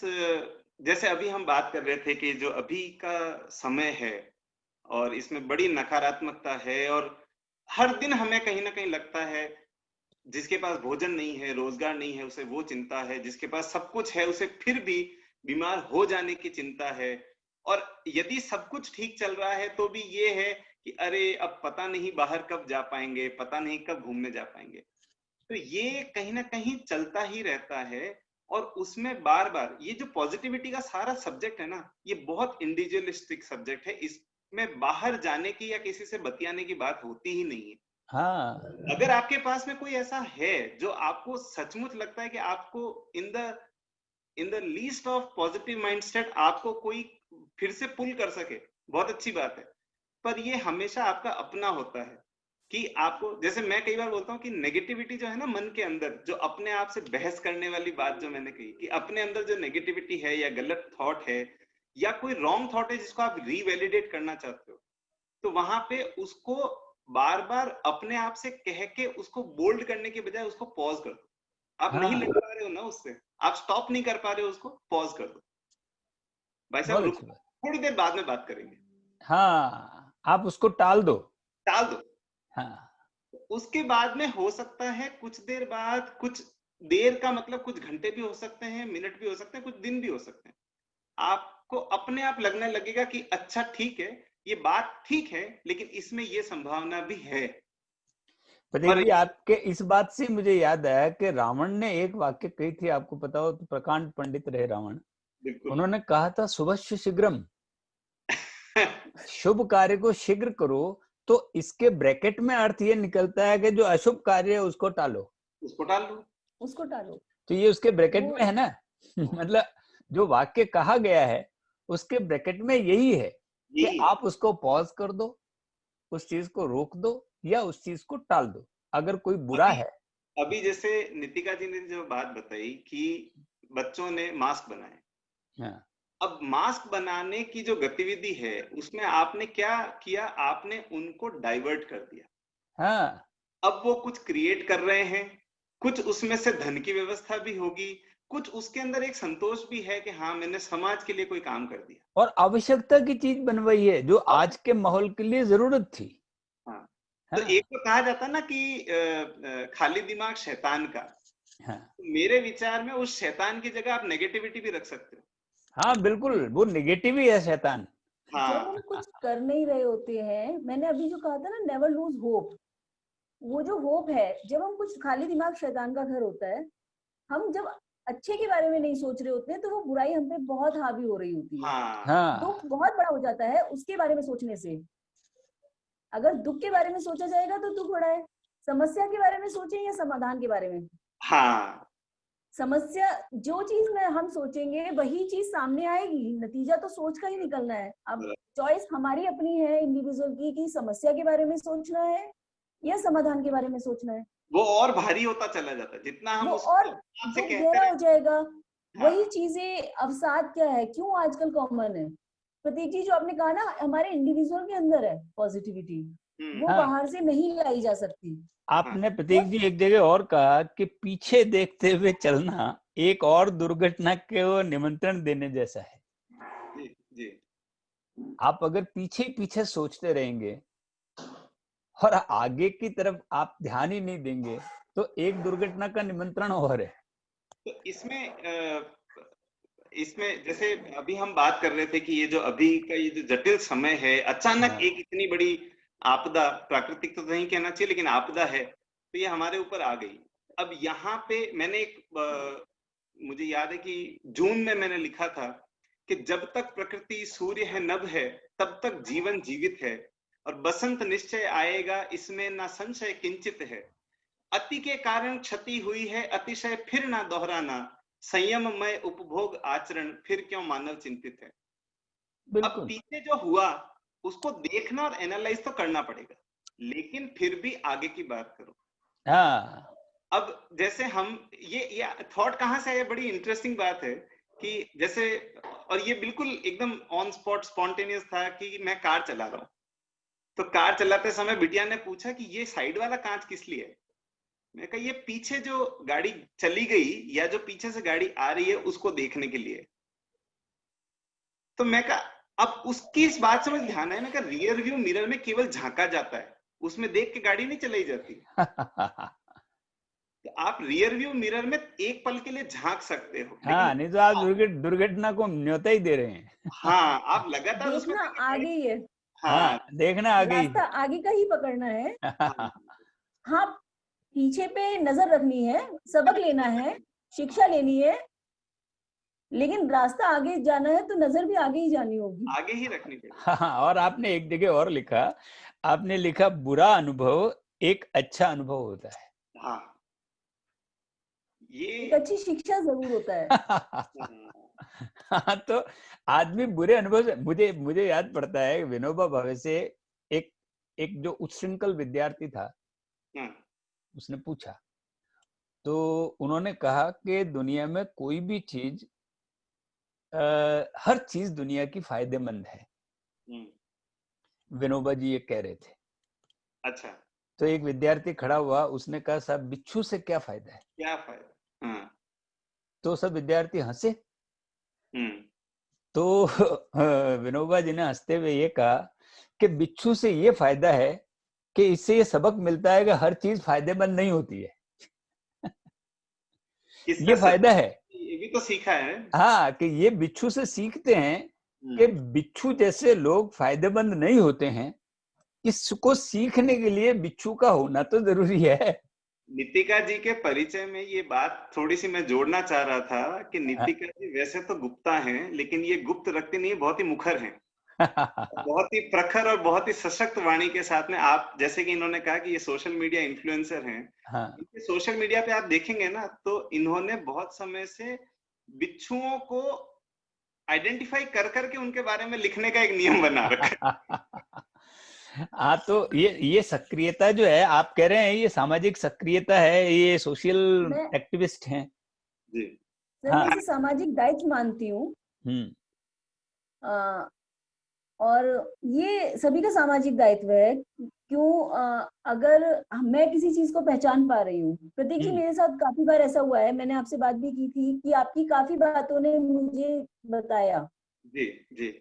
जैसे अभी हम बात कर रहे थे कि जो अभी का समय है और इसमें बड़ी नकारात्मकता है, और हर दिन हमें कहीं ना कहीं लगता है, जिसके पास भोजन नहीं है, रोजगार नहीं है, उसे वो चिंता है, जिसके पास सब कुछ है उसे फिर भी बीमार हो जाने की चिंता है, और यदि सब कुछ ठीक चल रहा है तो भी ये है कि अरे अब पता नहीं बाहर कब जा पाएंगे, पता नहीं कब घूमने जा पाएंगे। तो ये कहीं ना कहीं चलता ही रहता है, और उसमें बार बार ये जो पॉजिटिविटी का सारा सब्जेक्ट है ना, ये बहुत इंडिविजुअलिस्टिक सब्जेक्ट है, इसमें बाहर जाने की या किसी से बतियाने की बात होती ही नहीं है। हाँ, अगर आपके पास में कोई ऐसा है जो आपको सचमुच लगता है कि आपको in the least of positive mindset आपको कोई फिर से पुल कर सके, बहुत अच्छी बात है। पर ये हमेशा आपका अपना होता है कि आपको, जैसे मैं कई बार बोलता हूँ कि नेगेटिविटी जो है ना मन के अंदर, जो अपने आप से बहस करने वाली बात जो मैंने कही, कि अपने अंदर जो नेगेटिविटी है या गलत थॉट है या कोई रॉन्ग थॉट है जिसको आप रीवैलिडेट करना चाहते हो, तो वहां पे उसको बार बार अपने आप से कह के उसको बोल्ड करने के बजाय उसको पॉज कर दो। आप नहीं हाँ, लड़ पा रहे हो ना उससे, आप स्टॉप नहीं कर पा रहे हो, उसको पॉज कर दो, भाई साहब बहुत रुको, अच्छी बात। थोड़ी देर बाद में बात करेंगे, हाँ, आप उसको टाल दो। टाल दो। हाँ, उसके बाद में हो सकता है कुछ देर बाद, कुछ देर का मतलब कुछ घंटे भी हो सकते हैं, मिनट भी हो सकते हैं, कुछ दिन भी हो सकते हैं, आपको अपने आप लगने लगेगा कि अच्छा ठीक है, ये बात ठीक है, लेकिन इसमें ये संभावना भी है। प्रतीक और जी, आपके इस बात से मुझे याद आया कि रावण ने एक वाक्य कही थी, आपको पता हो तो, प्रकांड पंडित रहे रावण, बिल्कुल उन्होंने कहा था शुभस्य शीघ्रम, शुभ कार्य को शीघ्र करो। तो इसके ब्रैकेट में अर्थ ये निकलता है कि जो अशुभ कार्य है उसको टालो, उसको टाल दो। उसको टालो। तो ये उसके ब्रैकेट वो में है ना। मतलब जो वाक्य कहा गया है उसके ब्रैकेट में यही है कि यही है। आप उसको पॉज कर दो, उस चीज को रोक दो या उस चीज को टाल दो। अगर कोई बुरा है, अभी जैसे नितिका जी ने जो बात बताई कि बच्चों ने मास्क बनाए, हाँ, अब मास्क बनाने की जो गतिविधि है उसमें आपने क्या किया, आपने उनको डाइवर्ट कर दिया। हाँ, अब वो कुछ क्रिएट कर रहे हैं, कुछ उसमें से धन की व्यवस्था भी होगी, कुछ उसके अंदर एक संतोष भी है कि हाँ मैंने समाज के लिए कोई काम कर दिया और आवश्यकता की चीज बनवाई है जो और आज के माहौल के लिए जरूरत थी। हाँ, तो हाँ, एक तो कहा जाता ना कि खाली दिमाग शैतान का, हाँ, तो मेरे विचार में उस शैतान की जगह आप नेगेटिविटी भी रख सकते हो। हाँ, बिल्कुल, वो नेगेटिव ही है शैतान। जब हम हाँ कुछ कर नहीं रहे होते हैं, मैंने अभी जो कहा था ना, नेवर लूज होप, वो जो होप है, जब हम कुछ, खाली दिमाग शैतान का घर होता है। हम जब अच्छे के बारे में नहीं सोच रहे होते हैं तो वो बुराई हम पे बहुत हावी हो रही होती है। हाँ दुख हाँ, बहुत बड़ा हो जाता है उसके बारे में सोचने से। अगर दुख के बारे में सोचा जाएगा तो दुख बड़ा है। समस्या के बारे में सोचें या समाधान के बारे में। हाँ समस्या, जो चीज में हम सोचेंगे वही चीज सामने आएगी। नतीजा तो सोच का ही निकलना है। अब चॉइस हमारी अपनी है इंडिविजुअल की कि समस्या के बारे में सोचना है या समाधान के बारे में सोचना है। वो और भारी होता चला जाता है जितना हम वो उसको और आपसे दुख कहते गहरा रहे। हो जाएगा। हाँ वही चीजें अवसाद क्या है, क्यों आजकल कॉमन है। प्रतीक जी, जो आपने कहा ना, हमारे इंडिविजुअल के अंदर है पॉजिटिविटी, वो हाँ, बाहर से नहीं लाई जा सकती। हाँ आपने प्रतीक जी एक जगह और कहा कि पीछे देखते हुए चलना एक और दुर्घटना को निमंत्रण देने जैसा है। जी जी आप अगर पीछे पीछे सोचते रहेंगे और आगे की तरफ आप ध्यान ही नहीं देंगे तो एक दुर्घटना का निमंत्रण और है। तो इसमें जैसे अभी हम बात कर रहे थे कि ये जो अभी का ये जो जटिल समय है, अचानक हाँ, एक इतनी बड़ी आपदा, प्राकृतिक तो नहीं कहना चाहिए लेकिन आपदा है, तो ये हमारे ऊपर आ गई। अब यहाँ पे मैंने मुझे याद है कि जून में मैंने लिखा था कि जब तक प्रकृति सूर्य है नभ है तब तक जीवन जीवित है, और बसंत निश्चय आएगा इसमें ना संशय किंचित है। अति के कारण क्षति हुई है अतिशय फिर ना दोहराना, संयममय उपभोग आचरण फिर क्यों मानव चिंतित है। अब बिल्कुल। पीछे जो हुआ उसको देखना और एनालाइज तो करना पड़ेगा, लेकिन फिर भी आगे की बात करो। हाँ, अब जैसे हम ये थॉट कहाँ से आया, बड़ी इंटरेस्टिंग बात है कि जैसे, और ये बिल्कुल एकदम ऑन स्पॉट स्पॉन्टेनियस था कि मैं कार चला रहा हूँ, तो कार चलाते समय बिटिया ने पूछा कि ये साइड वाला कांच किस लिए है। मैं कहा ये पीछे जो गाड़ी चली गई या जो पीछे से गाड़ी आ रही है उसको देखने के लिए। तो मैं कहा अब उसकी इस बात से मुझे ध्यान है, मैं कहा रियर व्यू मिरर में केवल झांका जाता है, उसमें देख के गाड़ी नहीं चलाई जाती। तो आप रियर व्यू मिरर में एक पल के लिए झांक सकते हो, लेकिन हाँ, नहीं तो आप दुर्घटना को न्योता ही दे रहे हैं। हाँ आप लगातार उसमें देखना देखें गाड़ी। आगे ही है, हाँ हाँ, देखना आ गई रास्ता आगे का ही पकड़ना है। हाँ हाँ, पीछे पे नजर रखनी है, सबक लेना है, शिक्षा लेनी है, लेकिन रास्ता आगे जाना है तो नजर भी आगे ही जानी होगी। आगे ही रखनी पड़ेगी। हाँ, और आपने एक जगह और लिखा, आपने लिखा बुरा अनुभव एक अच्छा अनुभव होता है। हाँ एक ये अच्छी शिक्षा जरूर होता है। हाँ, तो आदमी बुरे अनुभव से, मुझे मुझे याद पड़ता है विनोबा भावे से एक एक जो उच्छृंखल विद्यार्थी था, उसने पूछा, तो उन्होंने कहा कि दुनिया में कोई भी चीज, हर चीज दुनिया की फायदेमंद है। विनोबा जी ये कह रहे थे। अच्छा, तो एक विद्यार्थी खड़ा हुआ, उसने कहा साहब बिच्छू से क्या फायदा है। क्या फायदा। तो सब विद्यार्थी हंसे। हम्म तो विनोबा जी ने हंसते हुए ये कहा कि बिच्छू से ये फायदा है कि इससे ये सबक मिलता है कि हर चीज फायदेमंद नहीं होती है। इसका ये फायदा है। ये भी तो सीखा है। हाँ, कि ये बिच्छू से सीखते हैं कि बिच्छू जैसे लोग फायदेमंद नहीं होते हैं। इसको सीखने के लिए बिच्छू का होना तो जरूरी है। नितिका जी के परिचय में ये बात थोड़ी सी मैं जोड़ना चाह रहा था कि नितिका जी वैसे तो गुप्ता हैं, लेकिन ये गुप्त रखती नहीं, बहुत ही मुखर हैं, बहुत ही प्रखर और बहुत ही सशक्त वाणी के साथ में। आप जैसे कि इन्होंने कहा कि ये सोशल मीडिया इन्फ्लुएंसर हैं, हाँ, इनके सोशल मीडिया पे आप देखेंगे ना तो इन्होंने बहुत समय से बिच्छुओं को आइडेंटिफाई कर करके उनके बारे में लिखने का एक नियम बना रखा है। हाँ, तो ये सक्रियता जो है आप कह रहे हैं, ये सामाजिक सक्रियता है, ये सोशल मैं एक्टिविस्ट हैं। जी सर मैं हाँ। इसे सामाजिक दायित्व मानती हूँ। हम्म। और ये सभी का सामाजिक दायित्व है। क्यों अगर मैं किसी चीज को पहचान पा रही हूँ, प्रतीक जी, हम्म। मेरे साथ काफी बार ऐसा हुआ है, मैंने आपसे बात भी की थी कि आपकी काफी बातों ने मुझे बताया। जी जी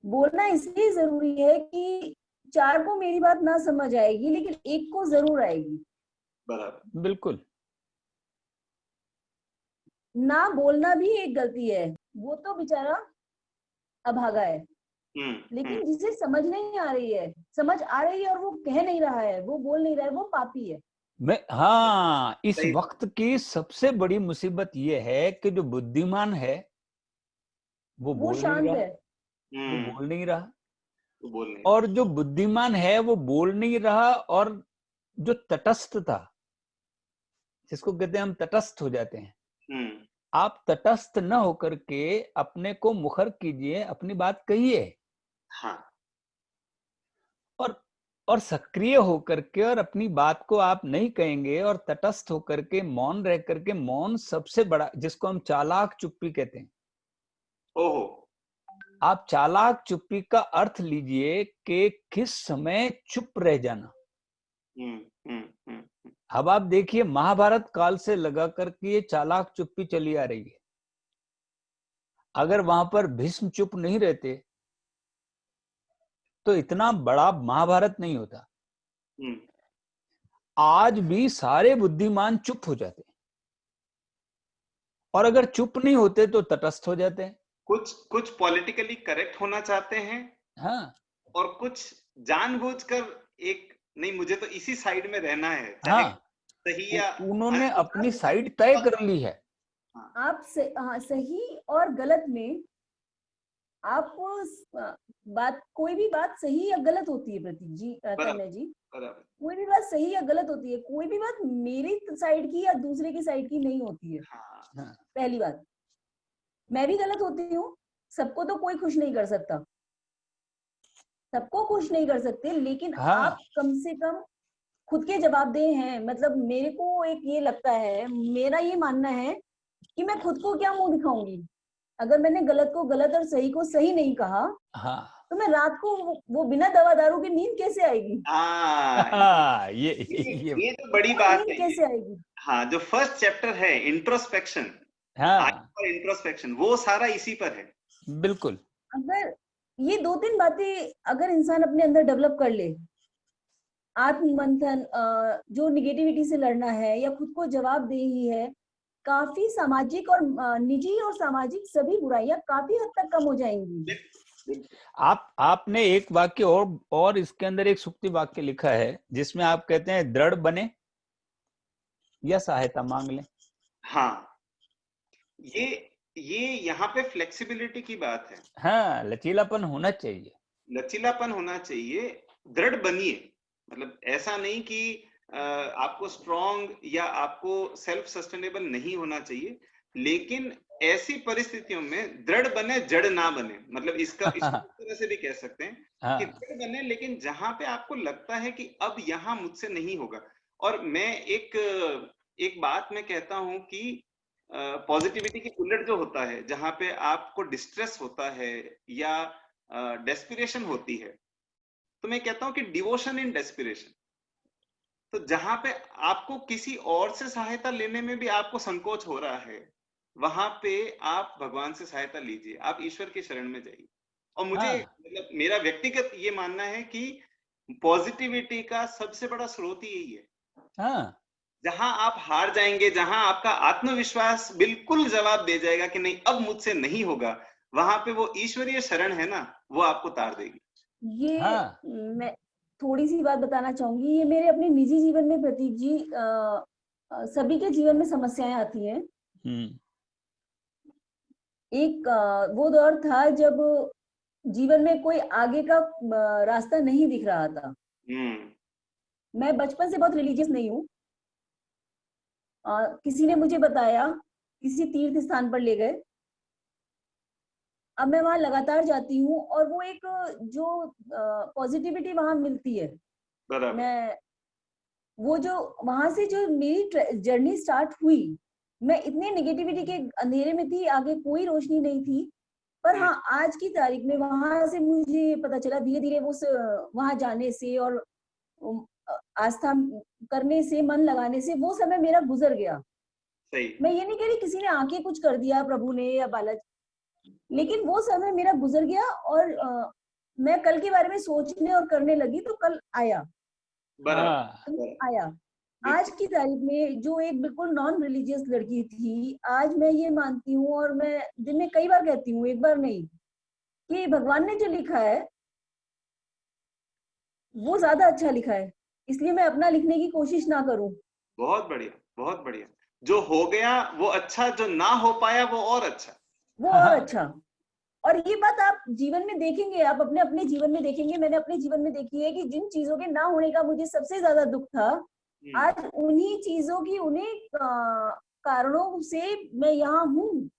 बोलना इसलिए जरूरी है कि 4 को मेरी बात ना समझ आएगी, लेकिन एक को जरूर आएगी। बराबर। बिल्कुल। ना बोलना भी एक गलती है, वो तो बेचारा अभागा है। हम्म। लेकिन जिसे समझ नहीं आ रही है, समझ आ रही है और वो कह नहीं रहा है, वो बोल नहीं रहा है, वो पापी है। हाँ, इस सही। वक्त की सबसे बड़ी मुसीबत ये है कि जो बुद्धिमान है वो वो बोल नहीं शांत रहा, है। वो बोल नहीं रहा। तो बोल नहीं और जो बुद्धिमान है वो बोल नहीं रहा, और जो तटस्थ था, जिसको कहते हैं हम तटस्थ हो जाते हैं, हम्म। आप तटस्थ न होकर के अपने को मुखर कीजिए, अपनी बात कहिए। हाँ। और और सक्रिय होकर के और अपनी बात को आप नहीं कहेंगे, और तटस्थ होकर के मौन रह करके, मौन सबसे बड़ा, जिसको हम चालाक चुप्पी कहते हैं। ओहो। आप चालाक चुप्पी का अर्थ लीजिए कि किस समय चुप रह जाना। हम्म हम्म हम्म अब आप देखिए, महाभारत काल से लगा करके ये चालाक चुप्पी चली आ रही है। अगर वहां पर भीष्म चुप नहीं रहते तो इतना बड़ा महाभारत नहीं होता। हम्म। आज भी सारे बुद्धिमान चुप हो जाते हैं, और अगर चुप नहीं होते तो तटस्थ हो जाते हैं। कुछ कुछ पॉलिटिकली करेक्ट होना चाहते हैं, हाँ। और कुछ जानबूझकर एक, नहीं मुझे तो इसी साइड में रहना है, चाहे हाँ, सही या उन्होंने अपनी आप साइड तय कर ली है। हाँ। हाँ, सही और गलत में आप बात, कोई भी बात सही या गलत होती है प्रतीक जी, बराबर तन्मय जी। बराबर। कोई भी बात सही या गलत होती है, कोई भी बात मेरी साइड की या दूसरे की साइड की नहीं होती है। हाँ। हाँ। पहली बात, मैं भी गलत होती हूँ, सबको तो कोई खुश नहीं कर सकता, सबको खुश नहीं कर सकते, लेकिन हाँ। आप कम से कम खुद के जवाबदेह हैं। मतलब मेरे को एक ये लगता है, मेरा ये मानना है कि मैं खुद को क्या मुंह दिखाऊंगी। अगर मैंने गलत को गलत और सही को सही नहीं कहा, हाँ। तो मैं रात को वो बिना दवा दारू की नींद कैसे आएगी? हाँ, हाँ, ये ये तो बड़ी वो बात नींद है ये। कैसे आएगी? हाँ, जो फर्स्ट चैप्टर है इंट्रोस्पेक्शन, हाँ, इंट्रोस्पेक्शन, वो सारा इसी पर है। बिल्कुल। अगर ये 2-3 बातें अगर इंसान अपने अंदर डेवलप कर ले, आत्ममंथन, जो निगेटिविटी से लड़ना है या खुद को जवाबदेही है, काफी सामाजिक और निजी और सामाजिक सभी बुराइयां काफी हद तक कम हो जाएंगी। आपने एक वाक्य और इसके अंदर एक सुक्ति वाक्य लिखा है, जिसमें आप कहते हैं दृढ़ बने या सहायता मांग लें। हाँ, ये यहाँ पे फ्लेक्सिबिलिटी की बात है। हाँ, लचीलापन होना चाहिए। लचीलापन होना चाहिए। दृढ़ बनिए, मतलब ऐसा नहीं कि आपको स्ट्रॉन्ग या आपको सेल्फ सस्टेनेबल नहीं होना चाहिए, लेकिन ऐसी परिस्थितियों में दृढ़ बने, जड़ ना बने। मतलब इसको इस तरह से भी कह सकते हैं कि हाँ। दृढ़ बने, लेकिन जहां पे आपको लगता है कि अब यहाँ मुझसे नहीं होगा। और मैं एक बात मैं कहता हूं कि पॉजिटिविटी की उलट जो होता है, जहां पे आपको डिस्ट्रेस होता है या डेस्पिरेशन होती है, तो मैं कहता हूं कि डिवोशन इन डेस्पिरेशन। तो जहां पे आपको किसी और से सहायता लेने में भी आपको संकोच हो रहा है, वहां पे आप भगवान से सहायता लीजिए, आप ईश्वर के शरण में जाइए। और मुझे हाँ। मतलब मेरा व्यक्तिगत ये मानना है कि पॉजिटिविटी का सबसे बड़ा स्रोत ही यही है। हाँ। जहां आप हार जाएंगे, जहां आपका आत्मविश्वास बिल्कुल जवाब दे जाएगा कि नहीं अब मुझसे नहीं होगा, वहां पे वो ईश्वरीय शरण है ना, वो आपको तार देगी। ये हाँ। मैं थोड़ी सी बात बताना चाहूंगी। ये मेरे अपने निजी जीवन में प्रतीक जी, सभी के जीवन में समस्याएं आती हैं। हम्म। एक वो दौर था जब जीवन में कोई आगे का रास्ता नहीं दिख रहा था। हम्म मैं बचपन से बहुत रिलीजियस नहीं हूँ। किसी ने मुझे बताया, किसी तीर्थ स्थान पर ले गए, अब मैं वहां लगातार जाती हूँ और वो एक जो पॉजिटिविटी वहां मिलती है, बराबर। मैं वो जो वहां से जो मेरी जर्नी स्टार्ट हुई, मैं इतने नेगेटिविटी के अंधेरे में थी, आगे कोई रोशनी नहीं थी। पर हाँ, आज की तारीख में वहां से मुझे पता चला धीरे धीरे उस वहां जाने से और आस्था करने से, मन लगाने से वो समय मेरा गुजर गया। सही। मैं ये नहीं कह रही किसी ने आके कुछ कर दिया प्रभु ने या बालाजी, लेकिन वो समय मेरा गुजर गया और मैं कल के बारे में सोचने और करने लगी तो कल आया। बराबर। आया। आज की तारीख में जो एक बिल्कुल नॉन रिलीजियस लड़की थी, आज मैं ये मानती हूँ और मैं दिन में कई बार कहती हूँ, एक बार नहीं, कि भगवान ने जो लिखा है वो ज्यादा अच्छा लिखा है, इसलिए मैं अपना लिखने की कोशिश ना करूं। बहुत बढ़िया, बहुत बढ़िया। जो हो गया वो अच्छा, जो ना हो पाया वो और अच्छा। वो और अच्छा। और ये बात आप जीवन में देखेंगे, आप अपने अपने जीवन में देखेंगे, मैंने अपने जीवन में देखी है कि जिन चीजों के ना होने का मुझे सबसे ज्यादा दुख था, आज उन्हीं चीजों की, उन्हीं कारणों से मैं यहाँ हूँ।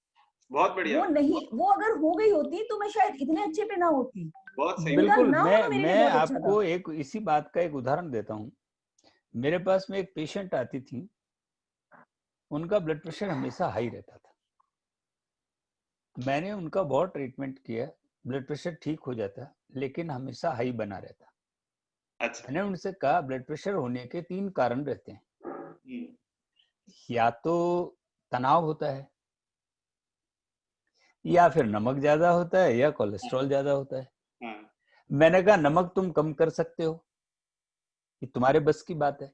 बहुत बढ़िया। वो अगर हो गई होती तो मैं शायद इतने अच्छे पे ना होती। बहुत सही। बिल्कुल। ना होना मेरे लिए मैं बहुत अच्छा था। आपको एक इसी बात का एक उदाहरण देता हूँ। मेरे पास में एक पेशेंट आती थी, उनका ब्लड प्रेशर हमेशा हाई रहता था। मैंने उनका बहुत ट्रीटमेंट किया, ब्लड प्रेशर ठीक हो जाता, लेकिन हमेशा हाई बना रहता। अच्छा। मैंने उनसे कहा ब्लड प्रेशर होने के 3 कारण रहते हैं, या तो तनाव होता है, या फिर नमक ज्यादा होता है, या कोलेस्ट्रॉल ज्यादा होता है। मैंने कहा नमक तुम कम कर सकते हो, ये तुम्हारे बस की बात है।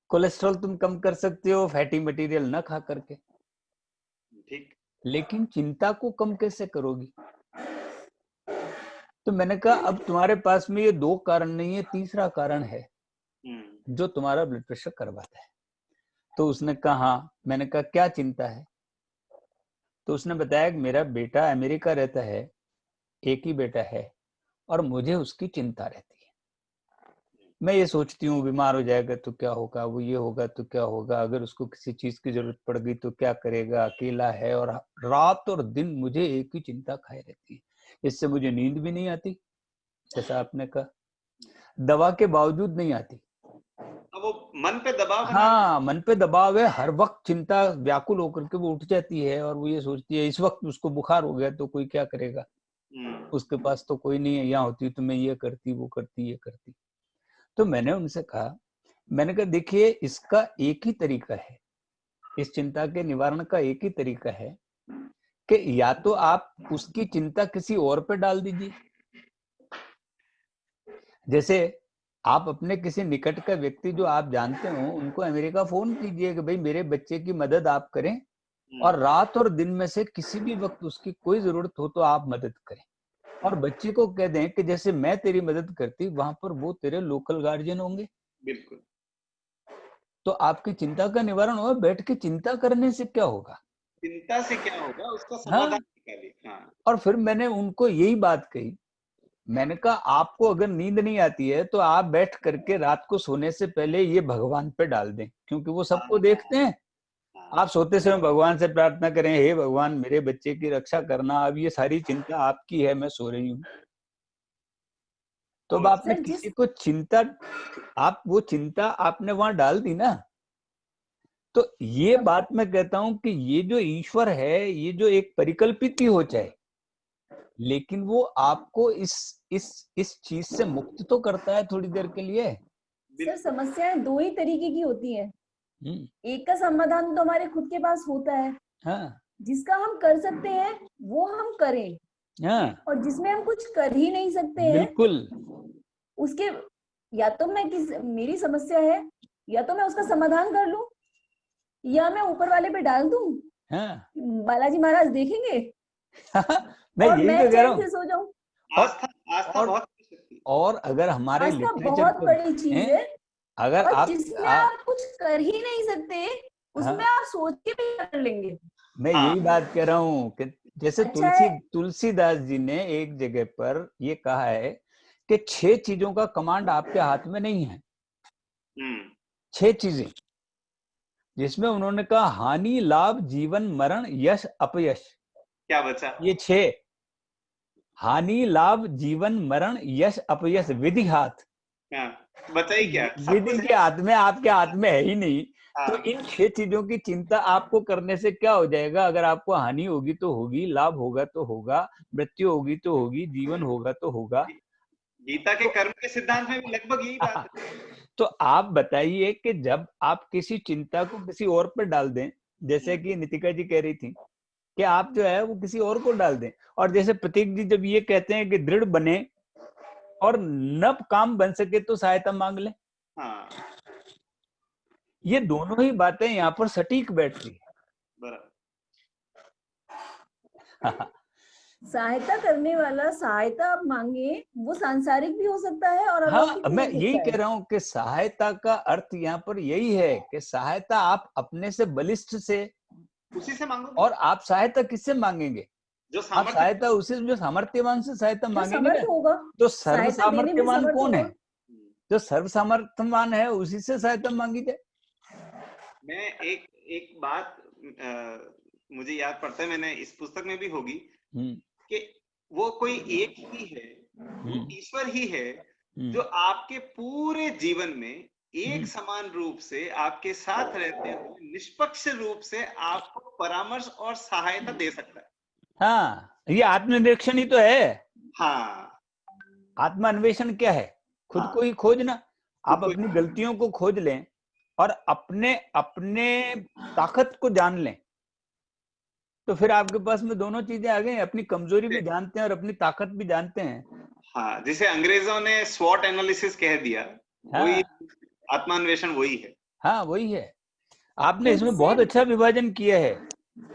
कोलेस्ट्रॉल तुम कम कर सकते हो फैटी मटेरियल न खा करके, ठीक, लेकिन चिंता को कम कैसे करोगी? तो मैंने कहा अब तुम्हारे पास में ये 2 कारण नहीं है, तीसरा कारण है जो तुम्हारा ब्लड प्रेशर करवाता है। तो उसने कहा हाँ। मैंने कहा क्या चिंता है? तो उसने बताया कि मेरा बेटा अमेरिका रहता है, एक ही बेटा है, और मुझे उसकी चिंता रहती है। मैं ये सोचती हूँ बीमार हो जाएगा तो क्या होगा, वो ये होगा तो क्या होगा, अगर उसको किसी चीज की जरूरत पड़ गई तो क्या करेगा, अकेला है। और रात और दिन मुझे एक ही चिंता खाए रहती है। इससे मुझे नींद भी नहीं आती, जैसा आपने कहा, दवा के बावजूद नहीं आती। वो मन पे दबाव बना। हाँ, मन पे दबाव है, हर वक्त चिंता व्याकुल होकर के वो उठ जाती है और वो ये सोचती है इस वक्त उसको बुखार हो गया तो कोई क्या करेगा, उसके पास तो कोई नहीं है, यहाँ होती तो मैं ये करती, वो करती, ये करती। तो मैंने उनसे कहा, मैंने कहा देखिए इसका एक ही तरीका है, इस चिंता के निवारण का एक ही तरीका है कि या तो आप उसकी चिंता किसी और पे डाल दीजिए। जैसे आप अपने किसी निकट का व्यक्ति जो आप जानते हो उनको अमेरिका फोन कीजिए कि भाई मेरे बच्चे की मदद आप करें, और रात और दिन में से किसी भी वक्त उसकी कोई जरूरत हो तो आप मदद करें। और बच्चे को कह दें कि जैसे मैं तेरी मदद करती, वहां पर वो तेरे लोकल गार्जियन होंगे। बिल्कुल। तो आपकी चिंता का निवारण होगा। बैठ के चिंता करने से क्या होगा? चिंता से क्या होगा, उसका हाँ। समाधान निकालिए। हाँ। और फिर मैंने उनको यही बात कही, मैंने कहा आपको अगर नींद नहीं आती है तो आप बैठ करके रात को सोने से पहले ये भगवान पे डाल दें, क्योंकि वो सबको देखते हैं। आप सोते समय भगवान से प्रार्थना करें, हे भगवान मेरे बच्चे की रक्षा करना, अब ये सारी चिंता आपकी है, मैं सो रही हूँ। तो अब आपने किसी को चिंता, आप वो चिंता आपने वहां डाल दी ना। तो ये बात मैं कहता हूं कि ये जो ईश्वर है, ये जो एक परिकल्पित ही हो चाहे, लेकिन वो आपको इस चीज से मुक्त तो करता है थोड़ी देर के लिए। सर समस्याएं 2 ही तरीके की होती है। एक का समाधान तो हमारे खुद के पास होता है। हाँ। जिसका हम कर सकते हैं वो हम करें। हाँ। और जिसमें हम कुछ कर ही नहीं सकते हैं, बिल्कुल, उसके या तो मेरी समस्या है, या तो मैं उसका समाधान कर लूं, या मैं ऊपर वाले पे डाल दूं। हाँ। बालाजी महाराज देखेंगे। मैं और यही मैं तो कह रहा चैन हूँ। से सो जाऊं। आस्था बहुत शक्ति। और अगर हमारे आस्था लिटरेचर बहुत को बड़ी चीज है। अगर और आप जिसमें आप कुछ कर ही नहीं सकते, उसमें आप सोच के भी कर लेंगे। मैं यही बात कह रहा हूँ कि जैसे अच्छा है। तुलसीदास जी ने एक जगह पर ये कहा है कि 6 चीजों का कमांड आपके हाथ में नहीं है। 6 चीजें, जिसमें उन्होंने कहा हानि, लाभ, जीवन, मरण, यश, अपयश। क्या बचा? ये 6, हानि लाभ जीवन मरण यश अपयश विधि हाथ। हाँ, बचा ही क्या? सब विधि कुछ के है। हाथ में, आपके हाथ में है ही नहीं। तो हाँ, इन 6 चीजों की चिंता आपको करने से क्या हो जाएगा? अगर आपको हानि होगी तो होगी, लाभ होगा तो होगा, मृत्यु होगी तो होगी, जीवन होगा तो होगा। गीता के तो कर्म के सिद्धांत में भी लगभग यही बात है। तो आप बताइए कि जब आप किसी चिंता को किसी और पर डाल दें, जैसे कि नितिका जी कह रही थी कि आप जो है वो किसी और को डाल दें, और जैसे प्रतीक जी जब ये कहते हैं कि दृढ़ बने और न काम बन सके तो सहायता मांग लें, हाँ, ये दोनों ही बातें यहाँ पर सटीक बैठती बराबर। है। सहायता करने वाला सहायता आप मांगे, वो सांसारिक भी हो सकता है और हाँ, अलौकिक भी मैं हो यही सकता कह है। रहा हूं कि सहायता का अर्थ यहाँ पर यही है कि सहायता आप अपने से बलिष्ठ से, उसी से मांगोगे और आप सहायता किससे मांगेंगे? जो आप सामर्थ्य। सहायता उसी जो सामर्थ्यवान से सहायता जो मांगेंगे समर्थ ना। होगा, तो सर्व सहायता देने में सामर्थ्यवान समर्थ कौन होगा। है? जो सर्व सामर्थ्यवान है उसी से सहायता मांगी जाए। मैं एक एक बात मुझे याद पड़ता है, मैंने इस पुस्तक में भी होगी, हम्म कि वो कोई एक ही है, वो हम्म ईश्वर ही है जो हम्म आपके पूरे जीवन में एक हम्म। समान रूप से आपके साथ रहते हुए निष्पक्ष रूप से आपको परामर्श और सहायता दे सकता है। हाँ, ये आत्मनिरीक्षण ही तो है। हाँ, आत्मान्वेषण क्या है? खुद को हाँ, ही खोजना। खुद आप को। अपनी गलतियों को खोज लें और अपने अपने ताकत को जान लें, तो फिर आपके पास में दोनों चीजें आ गई। अपनी कमजोरी भी जानते हैं और अपनी ताकत भी जानते हैं। हाँ, जिसे अंग्रेजों ने स्वॉट एनालिसिस कह दिया, वही हाँ आत्मान्वेषण वही है। हाँ, वही है। आपने खुद इसमें से। बहुत अच्छा विभाजन किया है।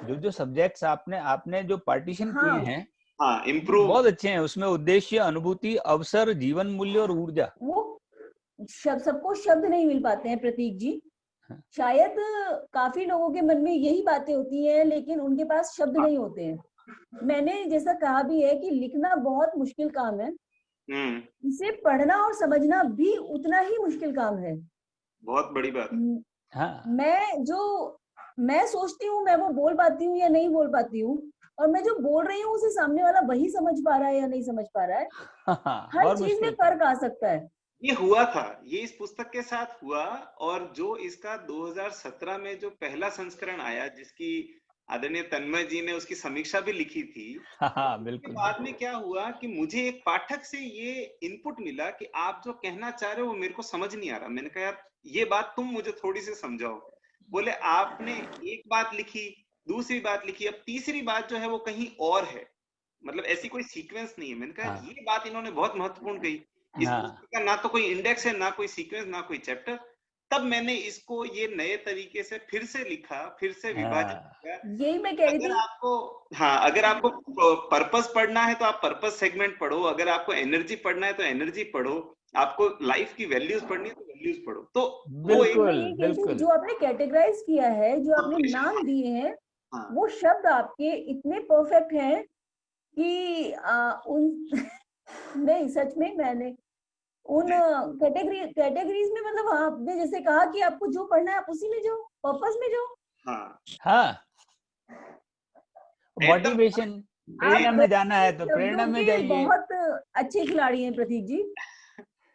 जो जो सब्जेक्ट्स आपने आपने जो पार्टीशन किए हाँ, हैं हाँ, वो इम्प्रूव। बहुत अच्छे हैं। उसमें उद्देश्य, अनुभूति, अवसर, जीवन मूल्य और ऊर्जा। वो सबको शब्द नहीं मिल पाते हैं प्रतीक जी। हाँ, शायद काफी लोगों के मन में यही बातें होती हैं, लेकिन उनके पास शब्द नहीं होते हैं। मैंने जैसा कहा भी है कि लिखना बहुत मुश्किल काम है, इसे पढ़ना और समझना भी उतना ही मुश्किल काम है। बहुत बड़ी बात है। हाँ, मैं सोचती हूँ मैं वो बोल पाती हूँ या नहीं बोल पाती हूँ, और मैं जो बोल रही हूँ उसे सामने वाला वही समझ पा रहा है या नहीं समझ पा रहा है। हाँ, हर और चीज में मुश्किल। फर्क आ सकता है। ये हुआ था, ये इस पुस्तक के साथ हुआ, और जो इसका 2017 में जो पहला संस्करण आया, जिसकी आदरणीय तन्मय जी ने उसकी समीक्षा भी लिखी थी, हाँ, उसके बिल्कुल बाद बिल्कुल। में क्या हुआ कि मुझे एक पाठक से ये इनपुट मिला कि आप जो कहना चाह रहे हो वो मेरे को समझ नहीं आ रहा। मैंने कहा यार ये बात तुम मुझे थोड़ी सी समझाओ। बोले आपने एक बात लिखी, दूसरी बात लिखी, अब तीसरी बात जो है वो कहीं और है, मतलब ऐसी कोई सीक्वेंस नहीं है। मैंने कहा हाँ ये बात इन्होंने बहुत महत्वपूर्ण कही। इस हाँ पुस्तक का ना तो कोई इंडेक्स है, ना कोई सीक्वेंस, ना कोई चैप्टर। तब मैंने इसको ये नए तरीके से फिर से लिखा, फिर से विभाजित हाँ किया। यही मैं कह रही अगर थी। आपको, हाँ, अगर आपको पर्पस पढ़ना है तो आप पर्पस सेगमेंट पढ़ो, अगर आपको एनर्जी पढ़ना है तो एनर्जी पढ़ो, आपको लाइफ की वैल्यूज पढ़नी है तो वैल्यूज पढ़ो। तो वो एक मैं बिल्कुल ये कह रही थी, बिल्कुल। जो आपने कैटेगराइज किया है, जो आपने कंप्लीशन। नाम दिए हैं, हाँ, वो शब्द आपके इतने परफेक्ट हैं कि उन नहीं, सच में मैंने उन कैटेगरीज में, मतलब आपने जैसे कहा कि आपको जो पढ़ना है आप उसी में जाओ, पर्पस में जाओ। हाँ, हाँ, एकदम। मोटिवेशन, आप प्रेरणा में जाना है तो प्रेरणा शब्दों में के जाइए। बहुत अच्छे खिलाड़ी हैं प्रतीक जी।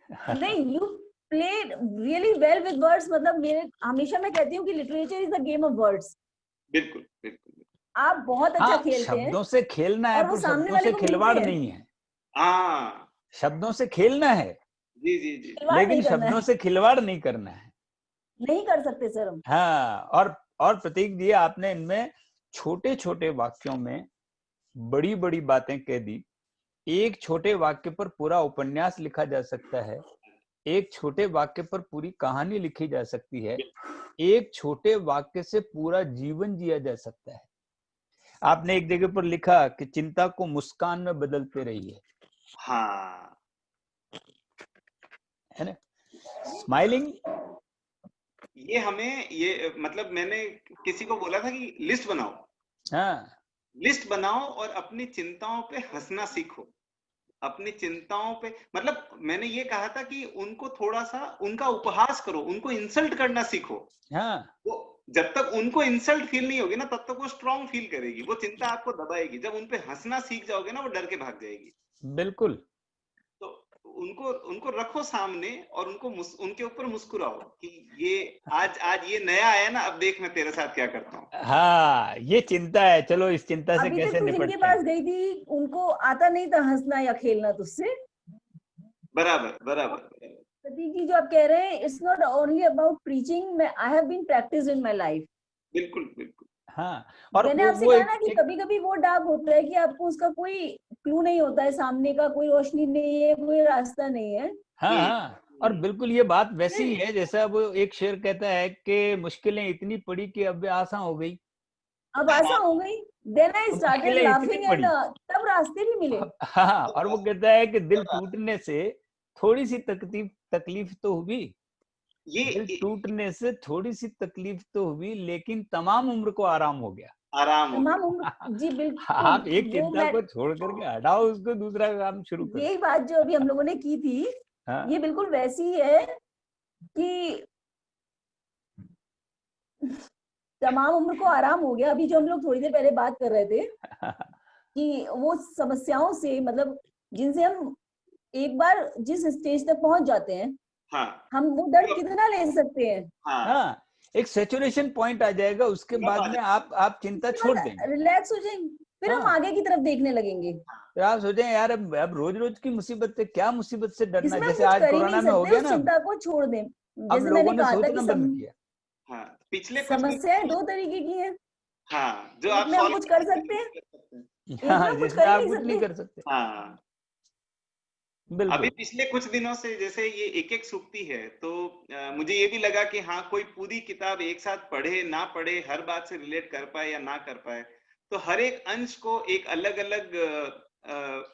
नहीं, you played really well with words. मतलब मेरे हमेशा मैं कहती हूँ कि literature is the game of words. बिल्कुल बिल्कुल। आप बहुत अच्छा हाँ, खेलते हैं शब्दों से खेलना है और वो पर सामने शब्दों वाले से को मिलते खिलवाड़ हैं। नहीं है। हाँ, शब्दों से खेलना है जी जी जी जी। खिलवाड़ लेकिन नहीं करना शब्दों है। से खिलवाड़ नहीं करना है। नहीं कर सकते सर हम। हाँ, और प्रतीक जी आपने इनमें छोटे छोटे वाक्यों में बड़ी बड़ी बातें कह दी। एक छोटे वाक्य पर पूरा उपन्यास लिखा जा सकता है, एक छोटे वाक्य पर पूरी कहानी लिखी जा सकती है, एक छोटे वाक्य से पूरा जीवन जिया जा सकता है। आपने एक जगह पर लिखा कि चिंता को मुस्कान में बदलते रहिए, हाँ, है ना? स्माइलिंग। ये हमें, ये मतलब मैंने किसी को बोला था कि लिस्ट बनाओ, हाँ लिस्ट बनाओ और अपनी चिंताओं पे हंसना सीखो। अपनी चिंताओं पे, मतलब मैंने ये कहा था कि उनको थोड़ा सा उनका उपहास करो, उनको इंसल्ट करना सीखो। हाँ वो जब तक उनको इंसल्ट फील नहीं होगी ना, तब तक वो स्ट्रांग फील करेगी, वो चिंता आपको दबाएगी। जब उनपे हंसना सीख जाओगे ना, वो डर के भाग जाएगी। बिल्कुल। तो उनको उनको रखो सामने और उनके ऊपर मुस्कुराओ कि ये आज ये नया आया ना, अब देख मैं तेरे साथ क्या करता हूँ। हाँ, ये चिंता है, चलो इस चिंता से अभी तक कैसे तू जिनके निपटते हैं। पास गई थी उनको आता नहीं था हंसना या खेलना तुझसे। बराबर बराबर बराबर। प्रतीक जी जो आप कह रहे हैं, it's not only about preaching, I have been practice in my life. बिल्कुल बिल्कुल। हाँ, और मैंने आपसे वो कहा ना कि कभी कभी वो डार्क होता है कि आपको उसका कोई क्लू नहीं होता है, सामने का कोई रोशनी नहीं है, कोई रास्ता नहीं है। हाँ हाँ, और बिल्कुल ये बात वैसी ही फिर है जैसा वो एक शेर कहता है कि मुश्किलें इतनी पड़ी कि अब आसान हो गई। अब आशा हो गई। देन आई तो स्टार्टेड मुश्किलें इतनी लाफिंग एंड पड़ी। तब रास्ते भी मिले। हाँ, और वो कहता है कि दिल टूटने से थोड़ी सी तकलीफ तकलीफ तो हुई, दिल ये टूटने से थोड़ी सी तकलीफ तो हुई, लेकिन तमाम उम्र को आराम हो गया। आराम हो तमाम गया। उम्र, जी बिल्कुल। आप एक वो चिंता मैं, को छोड़ करके हटाओ उसको, दूसरा काम शुरू करो। यही बात जो अभी हम लोगों ने की थी, हाँ ये बिल्कुल वैसी ही है कि तमाम उम्र को आराम हो गया। अभी जो हम लोग थोड़ी देर पहले बात कर रहे थे कि वो समस्याओं से, मतलब जिनसे हम एक बार जिस स्टेज तक पहुंच जाते हैं, हाँ हम वो दर्द कितना ले सकते हैं। हाँ। हाँ, एक सेचुरेशन पॉइंट आ जाएगा, उसके पूरा बाद बात में आप चिंता उसके छोड़ बाद देंगे। रिलैक्स हो जाएंगे, फिर हम हाँ, आगे की तरफ देखने लगेंगे। फिर आप सोचें यार अब रोज रोज की मुसीबत से क्या मुसीबत से डरना, इसमें हम जैसे कुछ आज कर ही नहीं कोरोना में हो सकते, गया उस ना, चिंता को छोड़ दें। अब जैसे लोगों मैंने ने कहा था कि सोचना बंद किया। हाँ, पिछले कुछ समस्याएं दिनों दो से, तरीके की हैं। हाँ, जो आप एक में हम सॉल्व कुछ कर करने के सकते लिए हैं, कर सकते हैं। एक में हाँ, हम कुछ जिसमें कर ही आप नहीं कुछ नहीं सकते। कर सकते। हाँ, अभी बिल्कुल। पिछले कुछ दिनों से जैसे ये एक एक सूक्ति है, तो मुझे ये भी लगा कि हाँ, कोई पूरी किताब एक साथ पढ़े ना पढ़े, हर बात से रिलेट कर पाए या ना कर पाए, तो हर एक अंश को एक अलग अलग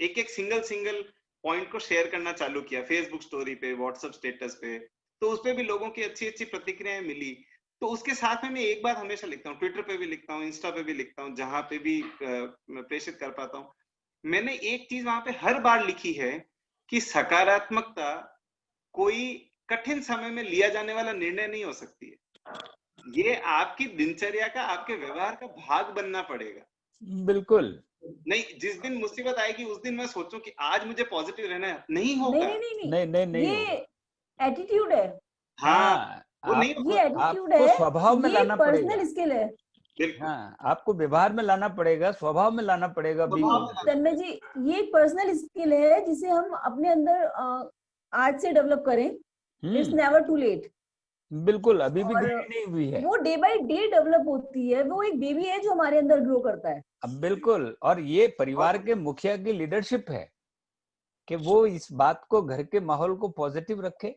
एक एक सिंगल सिंगल पॉइंट को शेयर करना चालू किया, फेसबुक स्टोरी पे, व्हाट्सएप स्टेटस पे। तो उस पे भी लोगों की अच्छी अच्छी प्रतिक्रियाएं मिली। तो उसके साथ में मैं एक बात हमेशा लिखता हूँ, ट्विटर पे भी लिखता हूँ, इंस्टा पे भी लिखता हूँ, जहां पे भी प्रेषित कर पाता हूँ। मैंने एक चीज वहां पे हर बार लिखी है कि सकारात्मकता कोई कठिन समय में लिया जाने वाला निर्णय नहीं हो सकती है। ये आपकी दिनचर्या का, आपके व्यवहार का भाग बनना पड़ेगा। बिल्कुल। नहीं, जिस दिन मुसीबत आएगी उस दिन मैं सोचूं कि आज मुझे पॉजिटिव रहना है, नहीं नहीं होगा। नहीं नहीं नहीं नहीं नहीं, नहीं होगा। ये एटीट्यूड है। हाँ, हाँ, वो नहीं ये होगा। एटीट्यूड आपको है, स्वभाव में ये लाना पड़ेगा। पर्सनल स्किल है। बिल्कुल। हाँ, आपको व्यवहार में लाना पड़ेगा, स्वभाव में लाना पड़ेगा, बी स्वभाव में पॉजिटिव। लाना तन्मय जी, ये एक पर्सनल स्किल है जिसे हम अपने अंदर आज से डेवलप करें। It's never too late. बिल्कुल, अभी भी और देरी नहीं हुई है। वो डे बाय डे डेवलप होती है, वो एक बेबी है जो हमारे अंदर ग्रो करता है। अब बिल्कुल, और ये और परिवार के मुखिया की लीडरशिप है कि वो इस बात को, घर के माहौल को पॉजिटिव रखे।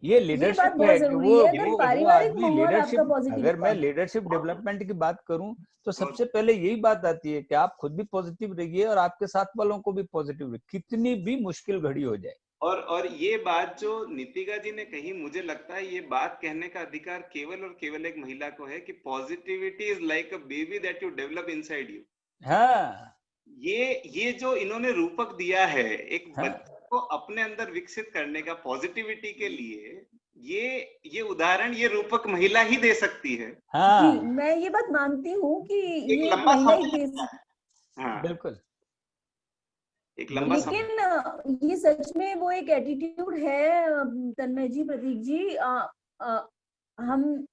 ये ये बात लीडरशिप बहुत है कि जरूरी है। अगर वो पारिवारिक आदमी माहौल आपका लीडरशिप, पॉजिटिव अगर मैं होगा, लीडरशिप डेवलपमेंट की बात करूं तो बहुत सबसे पहले यही बात आती है कि आप खुद भी पॉजिटिव रहिए और आपके साथ वालों को भी पॉजिटिव रखिए, कितनी भी मुश्किल घड़ी हो जाए। और ये बात जो नीतिका जी ने कही, मुझे लगता है ये बात कहने का अधिकार केवल और केवल एक महिला को है कि positivity is like a baby that you develop inside you. हाँ ये जो इन्होंने रूपक दिया है एक हाँ, बच्चे को अपने अंदर विकसित करने का पॉजिटिविटी के लिए, ये उदाहरण, ये रूपक महिला ही दे सकती है। जी हाँ, मैं ये बात मानती हूँ कि एक ये एक लंबा महिला ही समय दे। लगता है। हाँ, बिल्कुल एक लंबा बिल्कुल। समय। लेकिन ये सच में वो एक एटीट्यूड है। तन्मय जी, प्रतीक जी, हम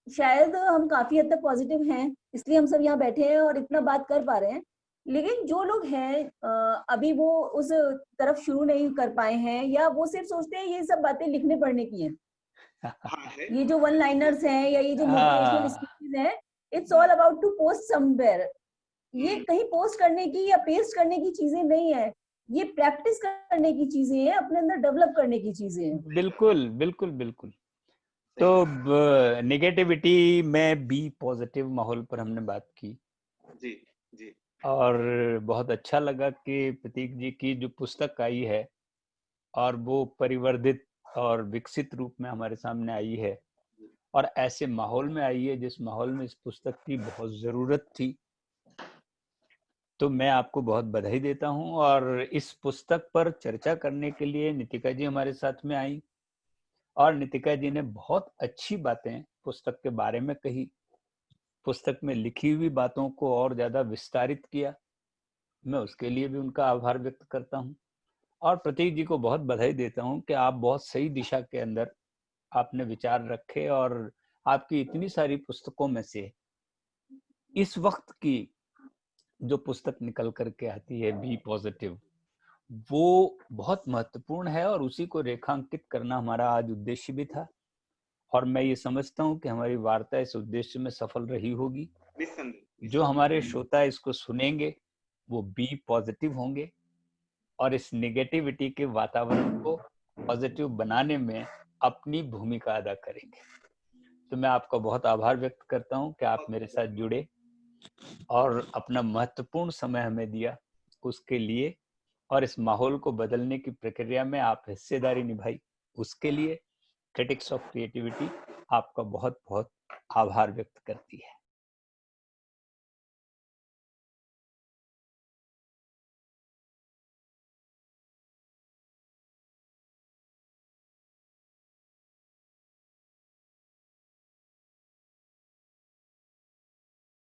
शायद हम काफी हद तक पॉजिटिव हैं, इसलिए हम सब यहाँ बैठे हैं और इतना बात कर पा रहे हैं। लेकिन जो लोग हैं अभी वो उस तरफ शुरू नहीं कर पाए हैं, या वो सिर्फ सोचते हैं ये सब बातें लिखने पढ़ने की हैं, हाँ है। ये जो वन लाइनर्स हैं या ये जो मोटिवेशनल हाँ, स्पीचेस हैं, it's all about to post somewhere. ये हम्म, कहीं पोस्ट करने की या पेस्ट करने की चीजें नहीं है, ये प्रैक्टिस करने की चीजें हैं, अपने अंदर डेवलप करने की चीजें हैं। बिल्कुल बिल्कुल बिल्कुल। सही तो बात। निगेटिविटी में बी पॉजिटिव माहौल पर हमने बात की, जी जी। और बहुत अच्छा लगा कि प्रतीक जी की जो पुस्तक आई है और वो परिवर्धित और विकसित रूप में हमारे सामने आई है, और ऐसे माहौल में आई है जिस माहौल में इस पुस्तक की बहुत जरूरत थी। तो मैं आपको बहुत बधाई देता हूं, और इस पुस्तक पर चर्चा करने के लिए नितिका जी हमारे साथ में आई, और नितिका जी ने बहुत अच्छी बातें पुस्तक के बारे में कही, पुस्तक में लिखी हुई बातों को और ज्यादा विस्तारित किया। मैं उसके लिए भी उनका आभार व्यक्त करता हूँ और प्रतीक जी को बहुत बधाई देता हूँ कि आप बहुत सही दिशा के अंदर आपने विचार रखे और आपकी इतनी सारी पुस्तकों में से इस वक्त की जो पुस्तक निकल करके आती है बी पॉजिटिव, वो बहुत महत्वपूर्ण है और उसी को रेखांकित करना हमारा आज उद्देश्य भी था और मैं ये समझता हूँ कि हमारी वार्ता इस उद्देश्य में सफल रही होगी। जो हमारे श्रोता इसको सुनेंगे वो बी पॉजिटिव होंगे और इस नेगेटिविटी के वातावरण को पॉजिटिव बनाने में अपनी भूमिका अदा करेंगे। तो मैं आपका बहुत आभार व्यक्त करता हूँ कि आप मेरे साथ जुड़े और अपना महत्वपूर्ण समय हमें दिया उसके लिए, और इस माहौल को बदलने की प्रक्रिया में आप हिस्सेदारी निभाई उसके लिए क्रिटिक्स ऑफ क्रिएटिविटी आपका बहुत बहुत आभार व्यक्त करती है।